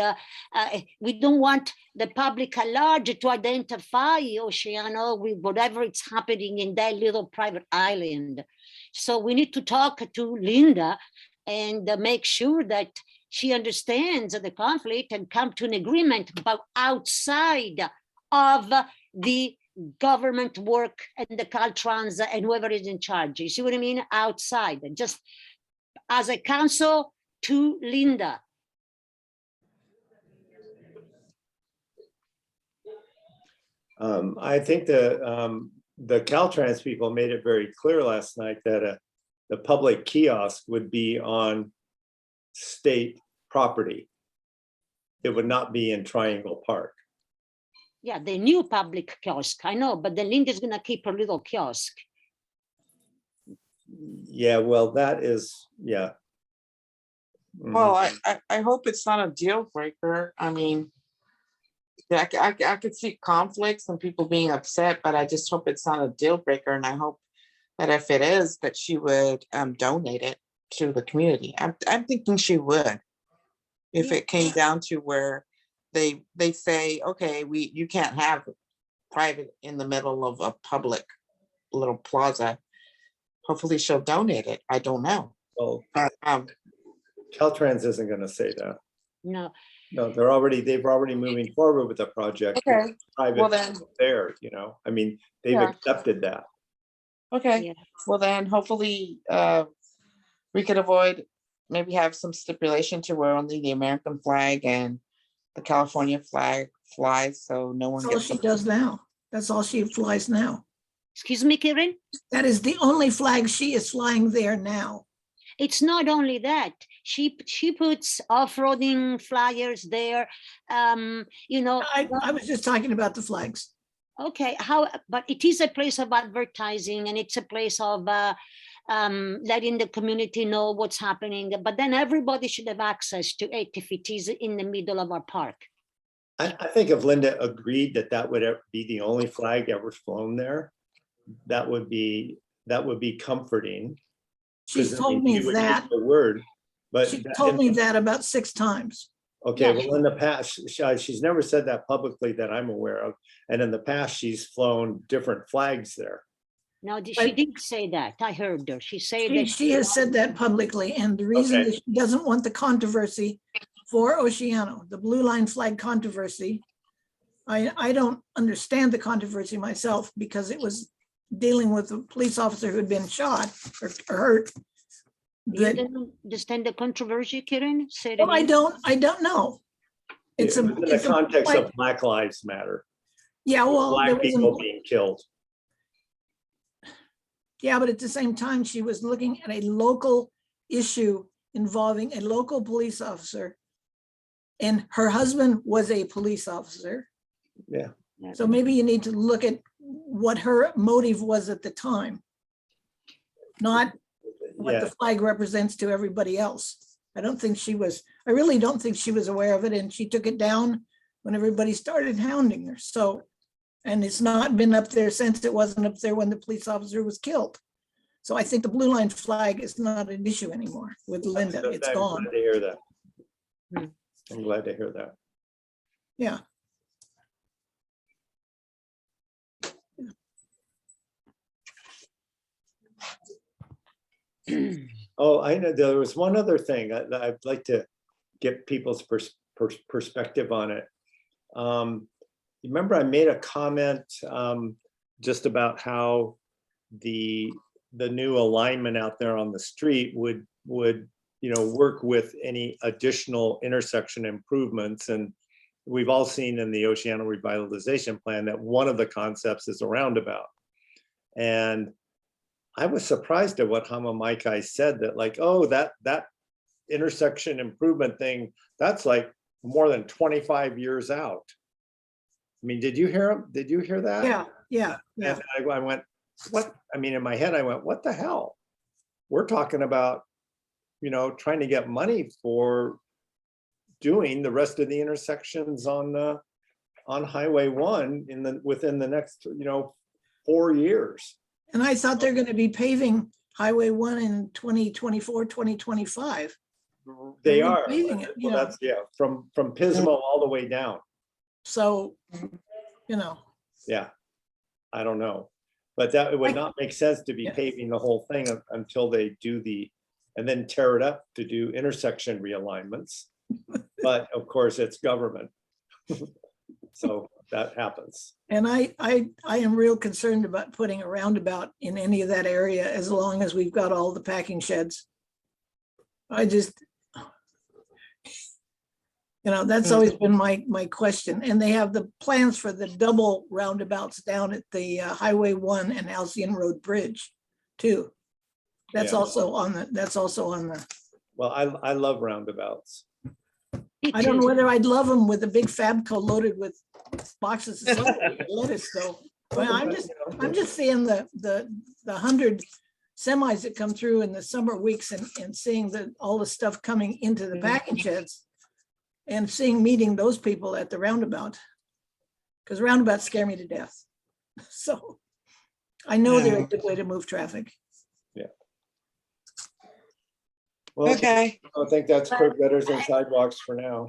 we don't want the public at large to identify Oceano with whatever is happening in that little private island. So we need to talk to Linda and make sure that she understands the conflict and come to an agreement about outside of the government work and the Caltrans and whoever is in charge. You see what I mean? Outside, just as a council to Linda. I think the Caltrans people made it very clear last night that the public kiosk would be on state property. It would not be in Triangle Park. Yeah, the new public kiosk, I know, but then Linda's gonna keep her little kiosk. Yeah, well, that is, yeah. Well, I hope it's not a deal breaker. I mean, yeah, I could see conflicts and people being upset, but I just hope it's not a deal breaker. And I hope that if it is, that she would donate it to the community. I'm thinking she would, if it came down to where they say, okay, you can't have private in the middle of a public little plaza. Hopefully she'll donate it. I don't know. Well, But Caltrans isn't going to say that. No, No, they've already moving forward with the project. okay, Private well then, there, you know, I mean, they've Yeah. accepted that. okay, yeah, well then, hopefully we could avoid, maybe have some stipulation to where only the American flag and the California flag flies, so no one That's all gets. she does now. That's all she flies now. excuse me, Karen? That is the only flag she is flying there now. It's not only that, she puts off-roading flyers there, you know. I was just talking about the flags. Okay, but it is a place of advertising and it's a place of letting the community know what's happening, but then everybody should have access to it if it is in the middle of our park. I think if Linda agreed that that would be the only flag ever flown there, that would be comforting. She's told me You would take that. the word, but She told me that about 6 times. okay, Yeah. well, in the past, she's never said that publicly that I'm aware of. And in the past, she's flown different flags there. No, she did say that. I heard her. She said that. She has said that publicly, and the reason Okay. that she doesn't want the controversy for Oceano, the blue line flag controversy. I don't understand the controversy myself because it was dealing with a police officer who had been shot or hurt. You That, don't understand the controversy, Karen? Say it well, I again. don't know. It's In the context of Black Lives Matter, yeah, well, there Black was people being killed. yeah, but at the same time, she was looking at a local issue involving a local police officer. And her husband was a police officer. Yeah. So maybe you need to look at what her motive was at the time. Not what the Yeah, flag represents to everybody else. I really don't think she was aware of it, and she took it down when everybody started hounding her. So, and it's not been up there since. It wasn't up there when the police officer was killed. So I think the blue line flag is not an issue anymore with Linda. It's I'm gone. glad to hear that. Hmm. I'm glad to hear that. Yeah. Oh, I know, there was one other thing I'd like to get people's perspective on it. Remember I made a comment just about how the new alignment out there on the street would work with any additional intersection improvements. And we've all seen in the Oceano Revitalization Plan that one of the concepts is a roundabout. And I was surprised at what Hamamaikai said, that like, oh, that intersection improvement thing, that's like more than 25 years out. I mean, did you hear him? Did you hear that? Yeah. And I went, what? I mean, in my head, I went, what the hell? We're talking about, trying to get money for doing the rest of the intersections on Highway 1 within the next, 4 years. And I thought they're going to be paving Highway 1 in 2024, 2025. They They're are. paving it, Well, that's, from Pismo all the way down. So, Yeah, I don't know. But that it would not make sense to be Yeah. paving the whole thing until they do and then tear it up to do intersection realignments. But of course, it's government. So that happens. and I am real concerned about putting a roundabout in any of that area as long as we've got all the packing sheds. That's always been my question. And they have the plans for the double roundabouts down at the Highway 1 and Alcyon Road Bridge too. That's Yeah. also on the, Well, I love roundabouts. I don't know whether I'd love them with a big Fabco loaded with boxes of lettuce though. Well, I'm just seeing the 100 semis that come through in the summer weeks and seeing all the stuff coming into the packing sheds and meeting those people at the roundabout. Because roundabouts scare me to death. So I know they're a good way to move traffic. Well, Okay, I think that's curb gutters and sidewalks for now.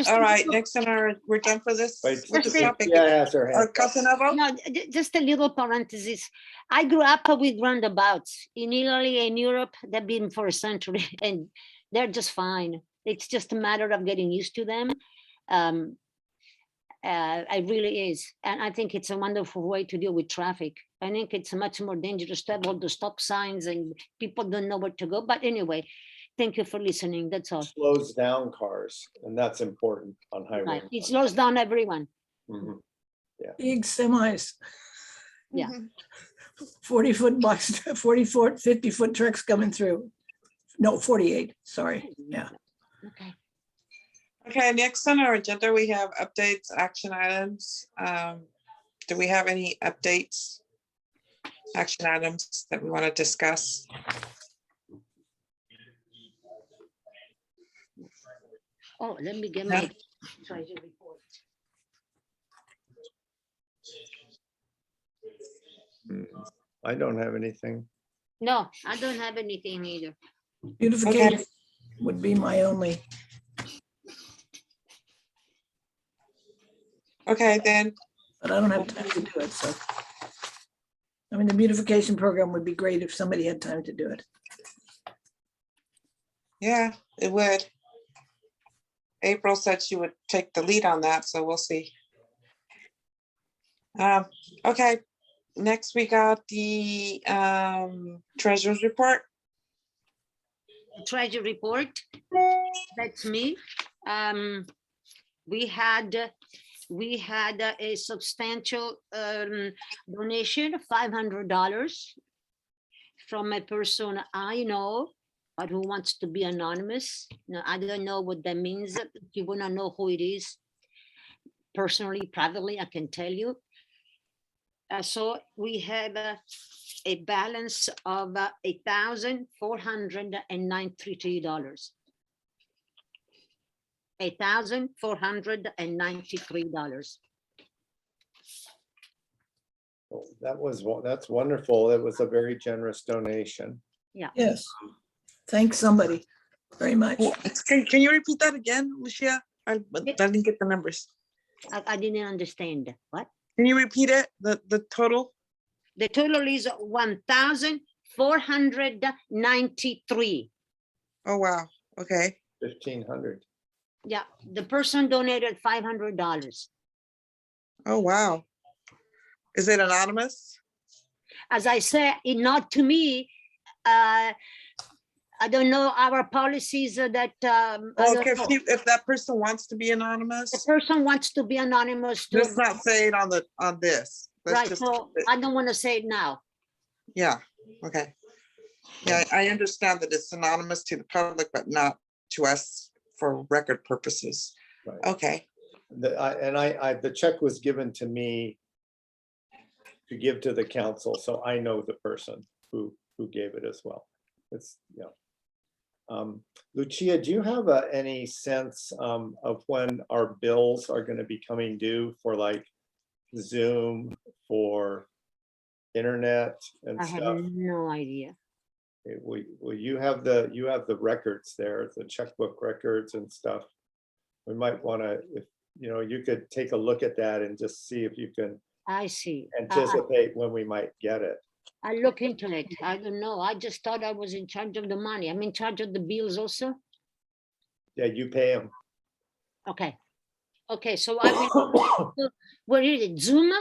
all right, next on we're done for this. Wait, What's the Just a- topic? Yeah, that's her hand. Casanova? No, just a little parenthesis. I grew up with roundabouts in Italy and Europe. They've been for a century and they're just fine. It's just a matter of getting used to them. It really is. And I think it's a wonderful way to deal with traffic. I think it's much more dangerous to have all the stop signs and people don't know where to go. But anyway, thank you for listening. That's all. Slows down cars, and that's important on highway. Right. It slows down everyone. Mhm. Big semis. Yeah. 40-foot box, 40-foot, 50-foot trucks coming through. No, 48, sorry. Yeah. Okay. Okay, next on our agenda, we have updates, action items. Do we have any updates, action items that we want to discuss? Oh, let me get Yeah. my treasure report. I don't have anything. No, I don't have anything either. Beautification would be my only. Okay, then, But I don't have time to do it, so. I mean, the beautification program would be great if somebody had time to do it. yeah, it would. April said she would take the lead on that, so we'll see. Okay, next we got the treasurer's report. The treasure report, that's me. We had a substantial donation of $500 from a person I know, but who wants to be anonymous. Now, I don't know what that means. If you want to know who it is, personally, privately, I can tell you. So we have a balance of $1,493. $1,493. That's wonderful. It was a very generous donation. Yes. Thanks somebody very much. Can you repeat that again, Lucia? I didn't get the numbers. I didn't understand. What? Can you repeat it, the total? The total is 1,493. Oh, wow, okay. 1,500. Yeah, the person donated $500. Oh, wow. Is it anonymous? As I said, not to me. I don't know our policies that. I Well, don't know. if that person wants to be anonymous, The person wants to be anonymous too. let's not say it on this. Let's Right, just- so I don't want to say it now. Yeah, okay. Yeah, I understand that it's anonymous to the public, but not to us for record purposes. Right. Okay, The check was given to me to give to the council, so I know the person who gave it as well. It's, yeah. Lucia, do you have any sense of when our bills are going to be coming due for like Zoom, for internet and I have stuff? no idea. Well, you have the records there, the checkbook records and stuff. We might want to, if you could take a look at that and just see if you can I see. anticipate when we might get it. I look into it. I don't know. I just thought I was in charge of the money. I'm in charge of the bills also. Yeah, you pay them. Okay. Okay, so I will, where is it? Zoom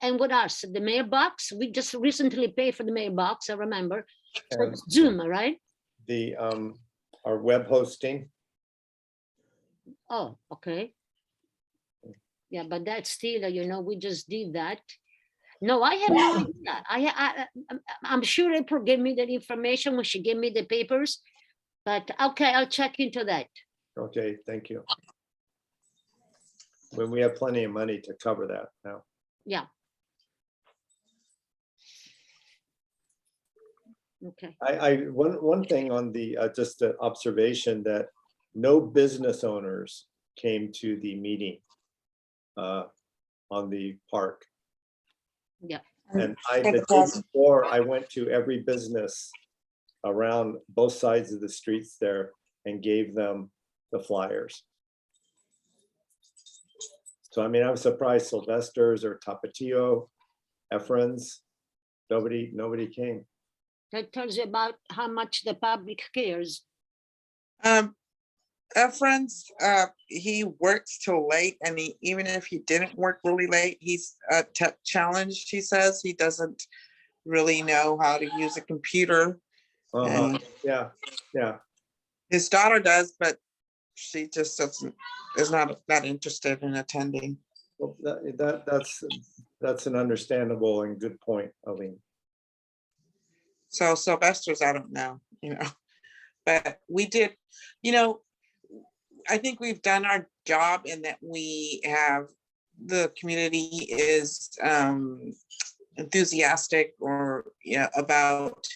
and what else? The mailbox. We just recently paid for the mailbox, I remember. So And it's Zoom, right? the our web hosting. Oh, okay. Yeah, but that's still, we just did that. No, I have no idea. I'm sure April gave me that information when she gave me the papers, but okay, I'll check into that. Okay, thank you. When we have plenty of money to cover that now. Yeah. Okay. One thing on the just an observation that no business owners came to the meeting on the park. Yeah. And the day before, I went to every business around both sides of the streets there and gave them the flyers. So, I mean, I was surprised Sylvester's or Tapatio, Efren's, nobody came. That tells you about how much the public cares. Efren's, he works till late, and even if he didn't work really late, he's tech challenged. He says he doesn't really know how to use a computer. And Yeah. his daughter does, but she just is not that interested in attending. Well, that's an understandable and good point, Aline. So Sylvester's, I don't know, but we did, I think we've done our job in that we have, the community is enthusiastic about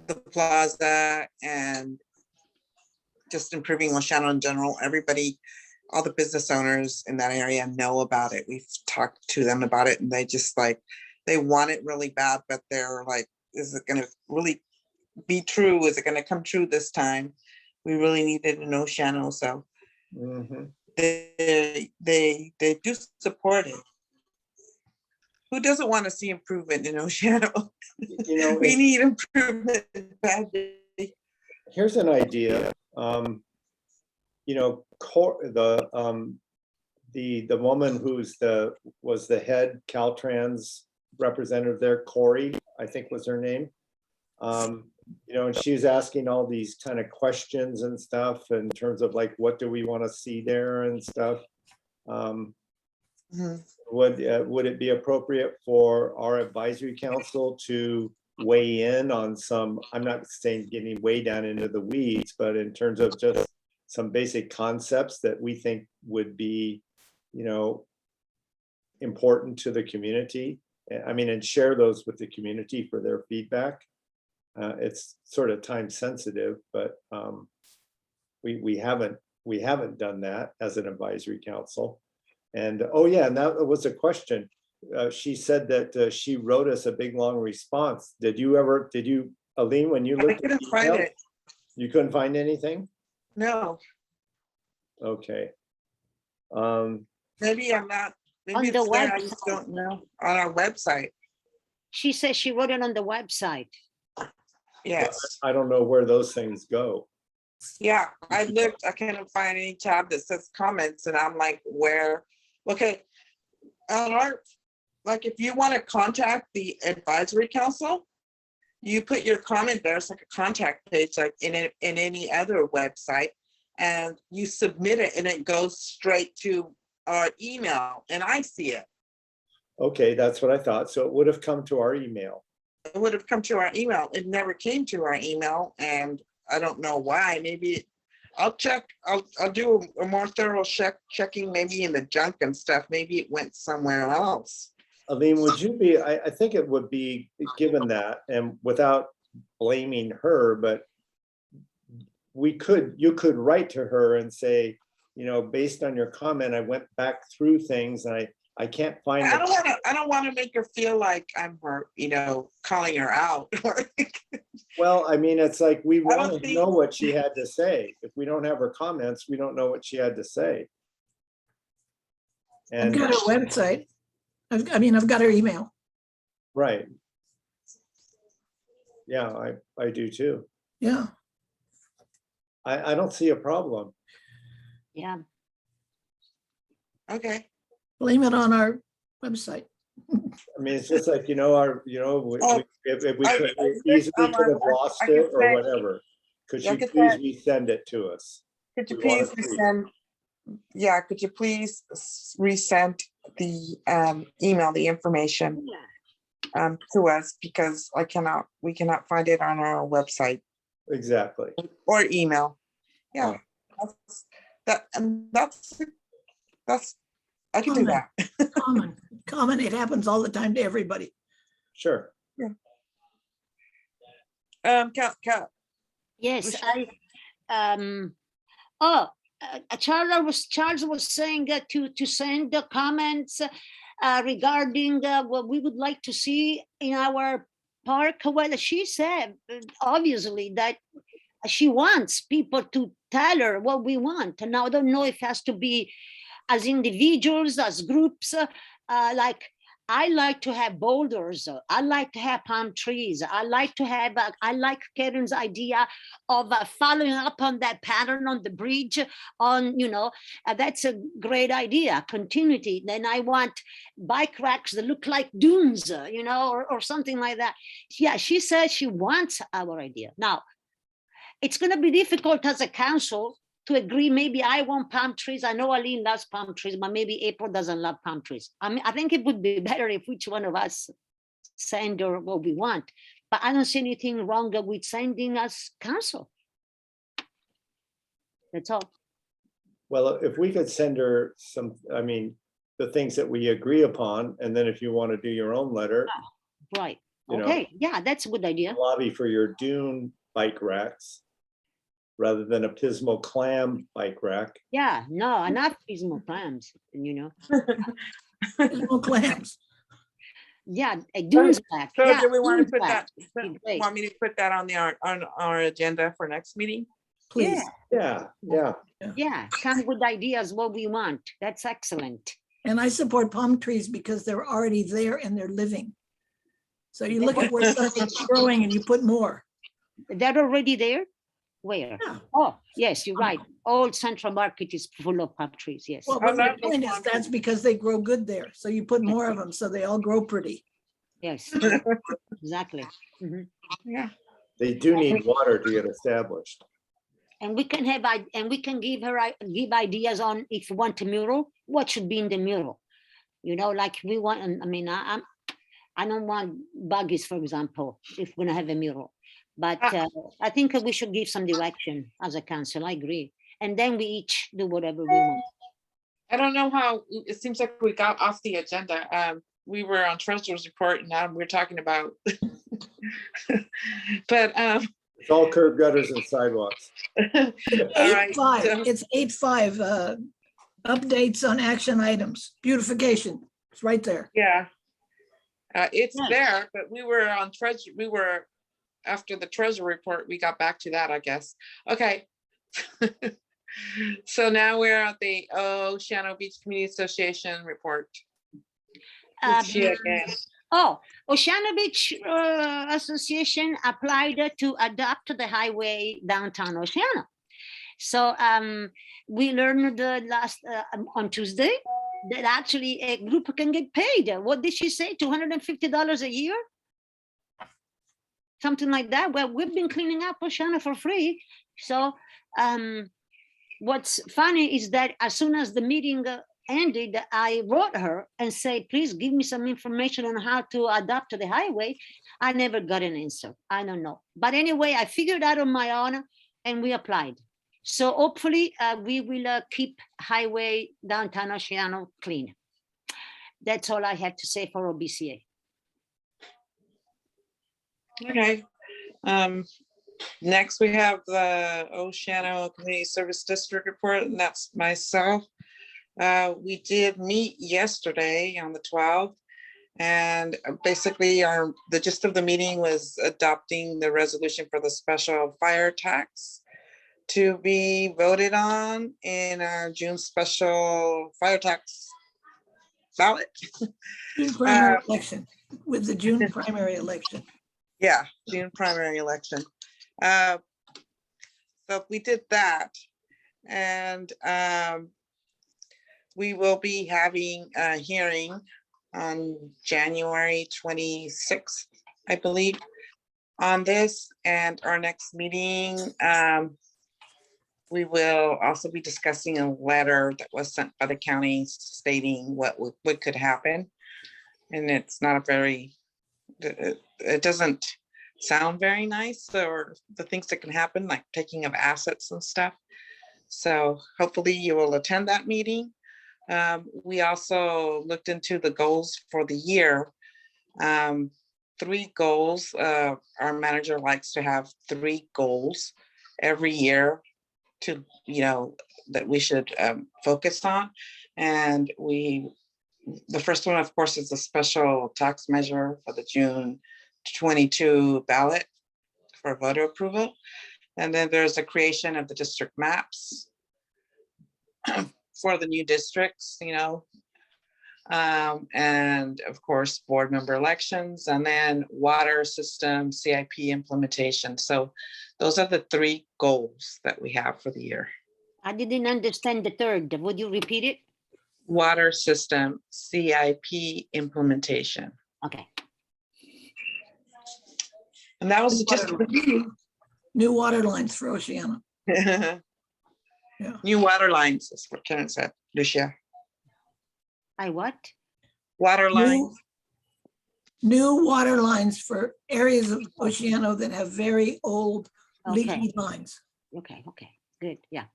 the plaza and just improving Los Llanos in general. Everybody, all the business owners in that area know about it. We've talked to them about it, and they just like, they want it really bad, but they're like, is it gonna really be true? Is it gonna come true this time? We really needed an Oceano, so Mhm. they do support it. Who doesn't want to see improvement in Oceano? You know, We need improvement badly. here's an idea. You know, the woman who's was the head Caltrans representative there, Corey, I think was her name. You know, and she was asking all these kind of questions and stuff in terms of like, what do we want to see there and stuff. Mhm. Would it be appropriate for our advisory council to weigh in on some, I'm not saying getting way down into the weeds, but in terms of just some basic concepts that we think would be, you know, important to the community? I mean, and share those with the community for their feedback. It's sort of time sensitive, but we haven't done that as an advisory council. And oh yeah, and that was a question. She said that she wrote us a big long response. Did you, Aline, when you I looked at couldn't the find email, it. you couldn't find anything? No, Okay. maybe I'm not. On Maybe the it's there. I website. just don't know. On our website. She says she wrote it on the website. Yes. I don't know where those things go. Yeah, I looked. I couldn't find any tab that says comments, and I'm like, where? Okay, on our, like, if you want to contact the advisory council, you put your comment there. It's like a contact page, like in any other website, and you submit it, and it goes straight to our email, and I see it. Okay, that's what I thought. So it would have come to our email. It would have come to our email. It never came to our email, and I don't know why. Maybe I'll check. I'll do a more thorough checking, maybe in the junk and stuff. Maybe it went somewhere else. Aline, would you be, I think it would be, given that, and without blaming her, but you could write to her and say, you know, based on your comment, I went back through things and I can't find I it. don't want to make her feel like I'm her, calling her out. Well, I mean, it's like, we I don't want to think- know what she had to say. If we don't have her comments, we don't know what she had to say. I've And, got her website. I've got her email. right. Yeah, I do too. Yeah. I don't see a problem. Yeah. Okay. Blame it on our website. I mean, it's just like, if we I- could I- easily I'm could have on- lost I could it or say- whatever. Could Yeah, I you could please say- resend it to us? Could you We want please to see. resend? Yeah, could you please resend the email, the information to us, because we cannot find it on our website Exactly. or email. Yeah, that's I can do that. Common. It happens all the time to everybody. Sure. Yes, Michelle? Charles was saying to send the comments regarding what we would like to see in our park. Well, she said obviously that she wants people to tell her what we want. And now I don't know if it has to be as individuals, as groups, like I like to have boulders. I like to have palm trees. I like Karen's idea of following up on that pattern on the bridge that's a great idea, continuity. Then I want bike racks that look like dunes, or something like that. Yeah, she says she wants our idea. Now, it's going to be difficult as a council to agree. Maybe I want palm trees. I know Aline loves palm trees, but maybe April doesn't love palm trees. I think it would be better if each one of us send her what we want. But I don't see anything wrong with sending us council. That's all. Well, if we could send her the things that we agree upon, and then if you want to do your own letter, Right. you know, Okay. Yeah, that's a good idea. lobby for your dune bike racks rather than a Pismo clam bike rack. Yeah, no, enough pismo clams, There's no clams. Yeah, a dunes pack. So Yeah, do we want to dunes put pack. that, Be great. want me to put that on our agenda for next meeting? Please. Yeah, Yeah. yeah, come with ideas what we want. That's excellent. And I support palm trees because they're already there and they're living. So you look at where something's growing and you put more. They're already there? Where? Yeah. Oh, yes, you're right. All Central Market is full of palm trees, yes. Well, I but my love those point is palm that's trees. because they grow good there. So you put more of them so they all grow pretty. Yes, exactly. Mhm. Yeah. They do need water to get established. And we can have, and we can give her, give ideas on if you want a mural, what should be in the mural. You know, like we want, I mean, I don't want buggies, for example, if we're gonna have a mural. But I think we should give some direction as a council, I agree. And then we each do whatever we want. I don't know how, it seems like we got off the agenda. We were on treasurer's report and now we're talking about. But It's all curb gutters and sidewalks. all right, 8.5, so- it's 8.5, updates on action items, beautification, it's right there. yeah. It's Yes. there, but we were on after the treasurer report, we got back to that, I guess. Okay. So now we're at the Oceano Beach Community Association report. Who's she again? Oh, Oceano Beach Association applied to adopt the highway downtown Oceano. So we learned last on Tuesday that actually a group can get paid. What did she say? $250 a year? Something like that. Well, we've been cleaning up Oceano for free. So what's funny is that as soon as the meeting ended, I wrote her and said, please give me some information on how to adapt to the highway. I never got an answer. I don't know. But anyway, I figured out on my own and we applied. So hopefully we will keep highway downtown Oceano clean. That's all I have to say for OBCA. Okay. Next, we have the Oceano Community Service District report, and that's myself. We did meet yesterday on the 12th, and basically the gist of the meeting was adopting the resolution for the special fire tax to be voted on in our June special fire tax ballot. June primary election, with the June primary election. Yeah, June primary election. So we did that, and we will be having a hearing on January 26th, I believe, on this. And our next meeting, we will also be discussing a letter that was sent by the county stating what could happen. And it's not a very, it doesn't sound very nice, or the things that can happen, like taking of assets and stuff. So hopefully you will attend that meeting. We also looked into the goals for the year. 3 goals. Our manager likes to have 3 goals every year to, that we should focus on. And the first one, of course, is a special tax measure for the June 22 ballot for voter approval. And then there's the creation of the district maps for the new districts, and of course, board member elections, and then water system CIP implementation. So those are the 3 goals that we have for the year. I didn't understand the third. Would you repeat it? Water system CIP implementation. Okay. And that was just the meeting. New water lines for Oceano. Yeah. New water lines is what Karen said, Lucia. I what? Water lines. New water lines for areas of Oceano that have very old Okay. leaky lines. Okay. Good. Yeah.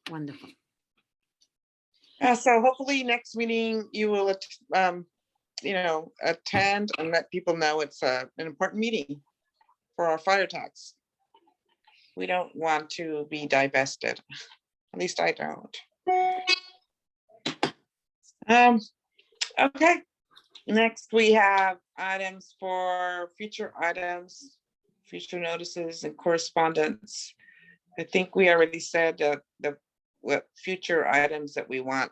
Wonderful. So hopefully next meeting you will, attend and let people know it's an important meeting for our fire tax. We don't want to be divested. At least I don't. Okay. Next, we have items for future items, future notices and correspondence. I think we already said what future items that we want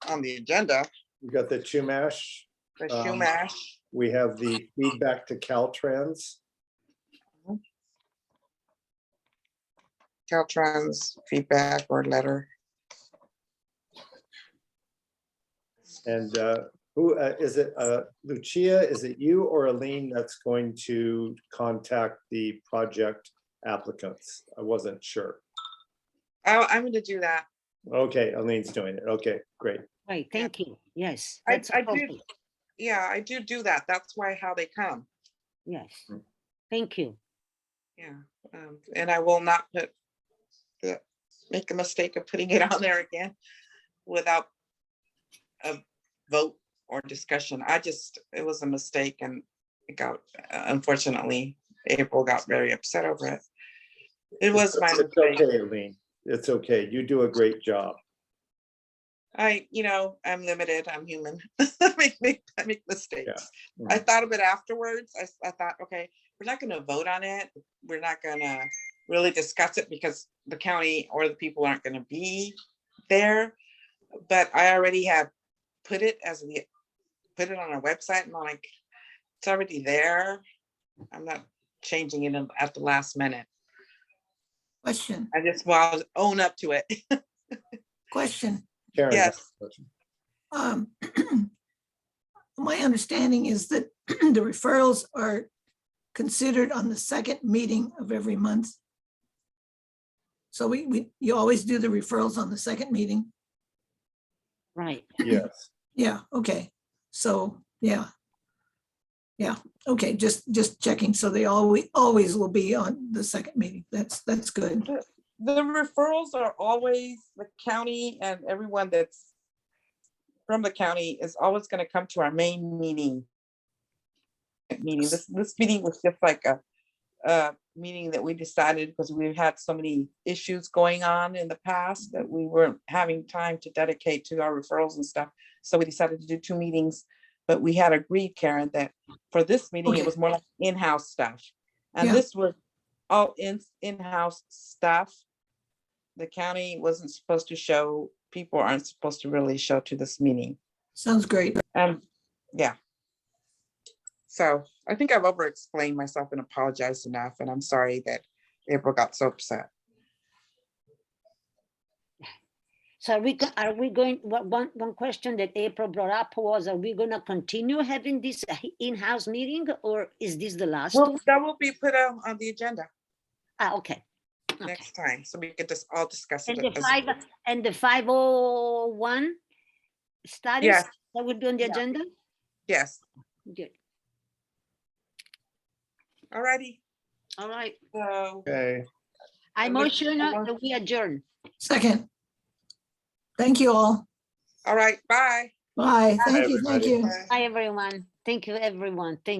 on the agenda. We got the Chumash. The Um, Shumash. We have the feedback to Caltrans. Caltrans feedback or letter. And who is it? Lucia, is it you or Aline that's going to contact the project applicants? I wasn't sure. I'm going to do that. Okay, Aline's doing it. Okay, great. Right, thank you. Yes. I that's do. appropriate. Yeah, I do that. That's why how they come. Yes, thank you. Yeah, and I will not make a mistake of putting it on there again without a vote or discussion. It was a mistake, and it got, unfortunately, April got very upset over it. It was my It's mistake. okay, Aline. It's okay. You do a great job. I'm limited. I'm human. I make mistakes. Yeah. I thought of it afterwards. I thought, okay, we're not going to vote on it. We're not going to really discuss it because the county or the people aren't going to be there. But I already have put it on our website, and I'm like, it's already there. I'm not changing it at the last minute. Question, I just want to own up to it. question. Karen. Yes. My understanding is that the referrals are considered on the second meeting of every month. So you always do the referrals on the second meeting? Right. Yes. Yeah, okay. So, yeah. Yeah, okay, just checking. So they always will be on the second meeting. That's good. The referrals are always the county, and everyone that's from the county is always going to come to our main meeting. This meeting was just like a meeting that we decided because we've had so many issues going on in the past that we weren't having time to dedicate to our referrals and stuff. So we decided to do 2 meetings, but we had agreed, Karen, that for this meeting, Okay. it was more like in-house stuff. And Yeah. this was all in-house stuff. The county wasn't supposed to show, people aren't supposed to really show to this meeting. Sounds great. Yeah. So I think I've over-explained myself and apologized enough, and I'm sorry that April got so upset. So are we going, one question that April brought up was, are we going to continue having this in-house meeting, or is this the last Well, one? that will be put on the agenda Okay. Okay. next time, so we could just all discuss it. And the 501 status, Yes. that would be on the Yeah. agenda? Yes, Good. all righty. All right. So, Okay. I And look motion forward- that we adjourn. Second. Thank you all. all right, bye. Bye. Thank you. everybody. Thank you. Bye. Bye, everyone. Thank you, everyone. Thank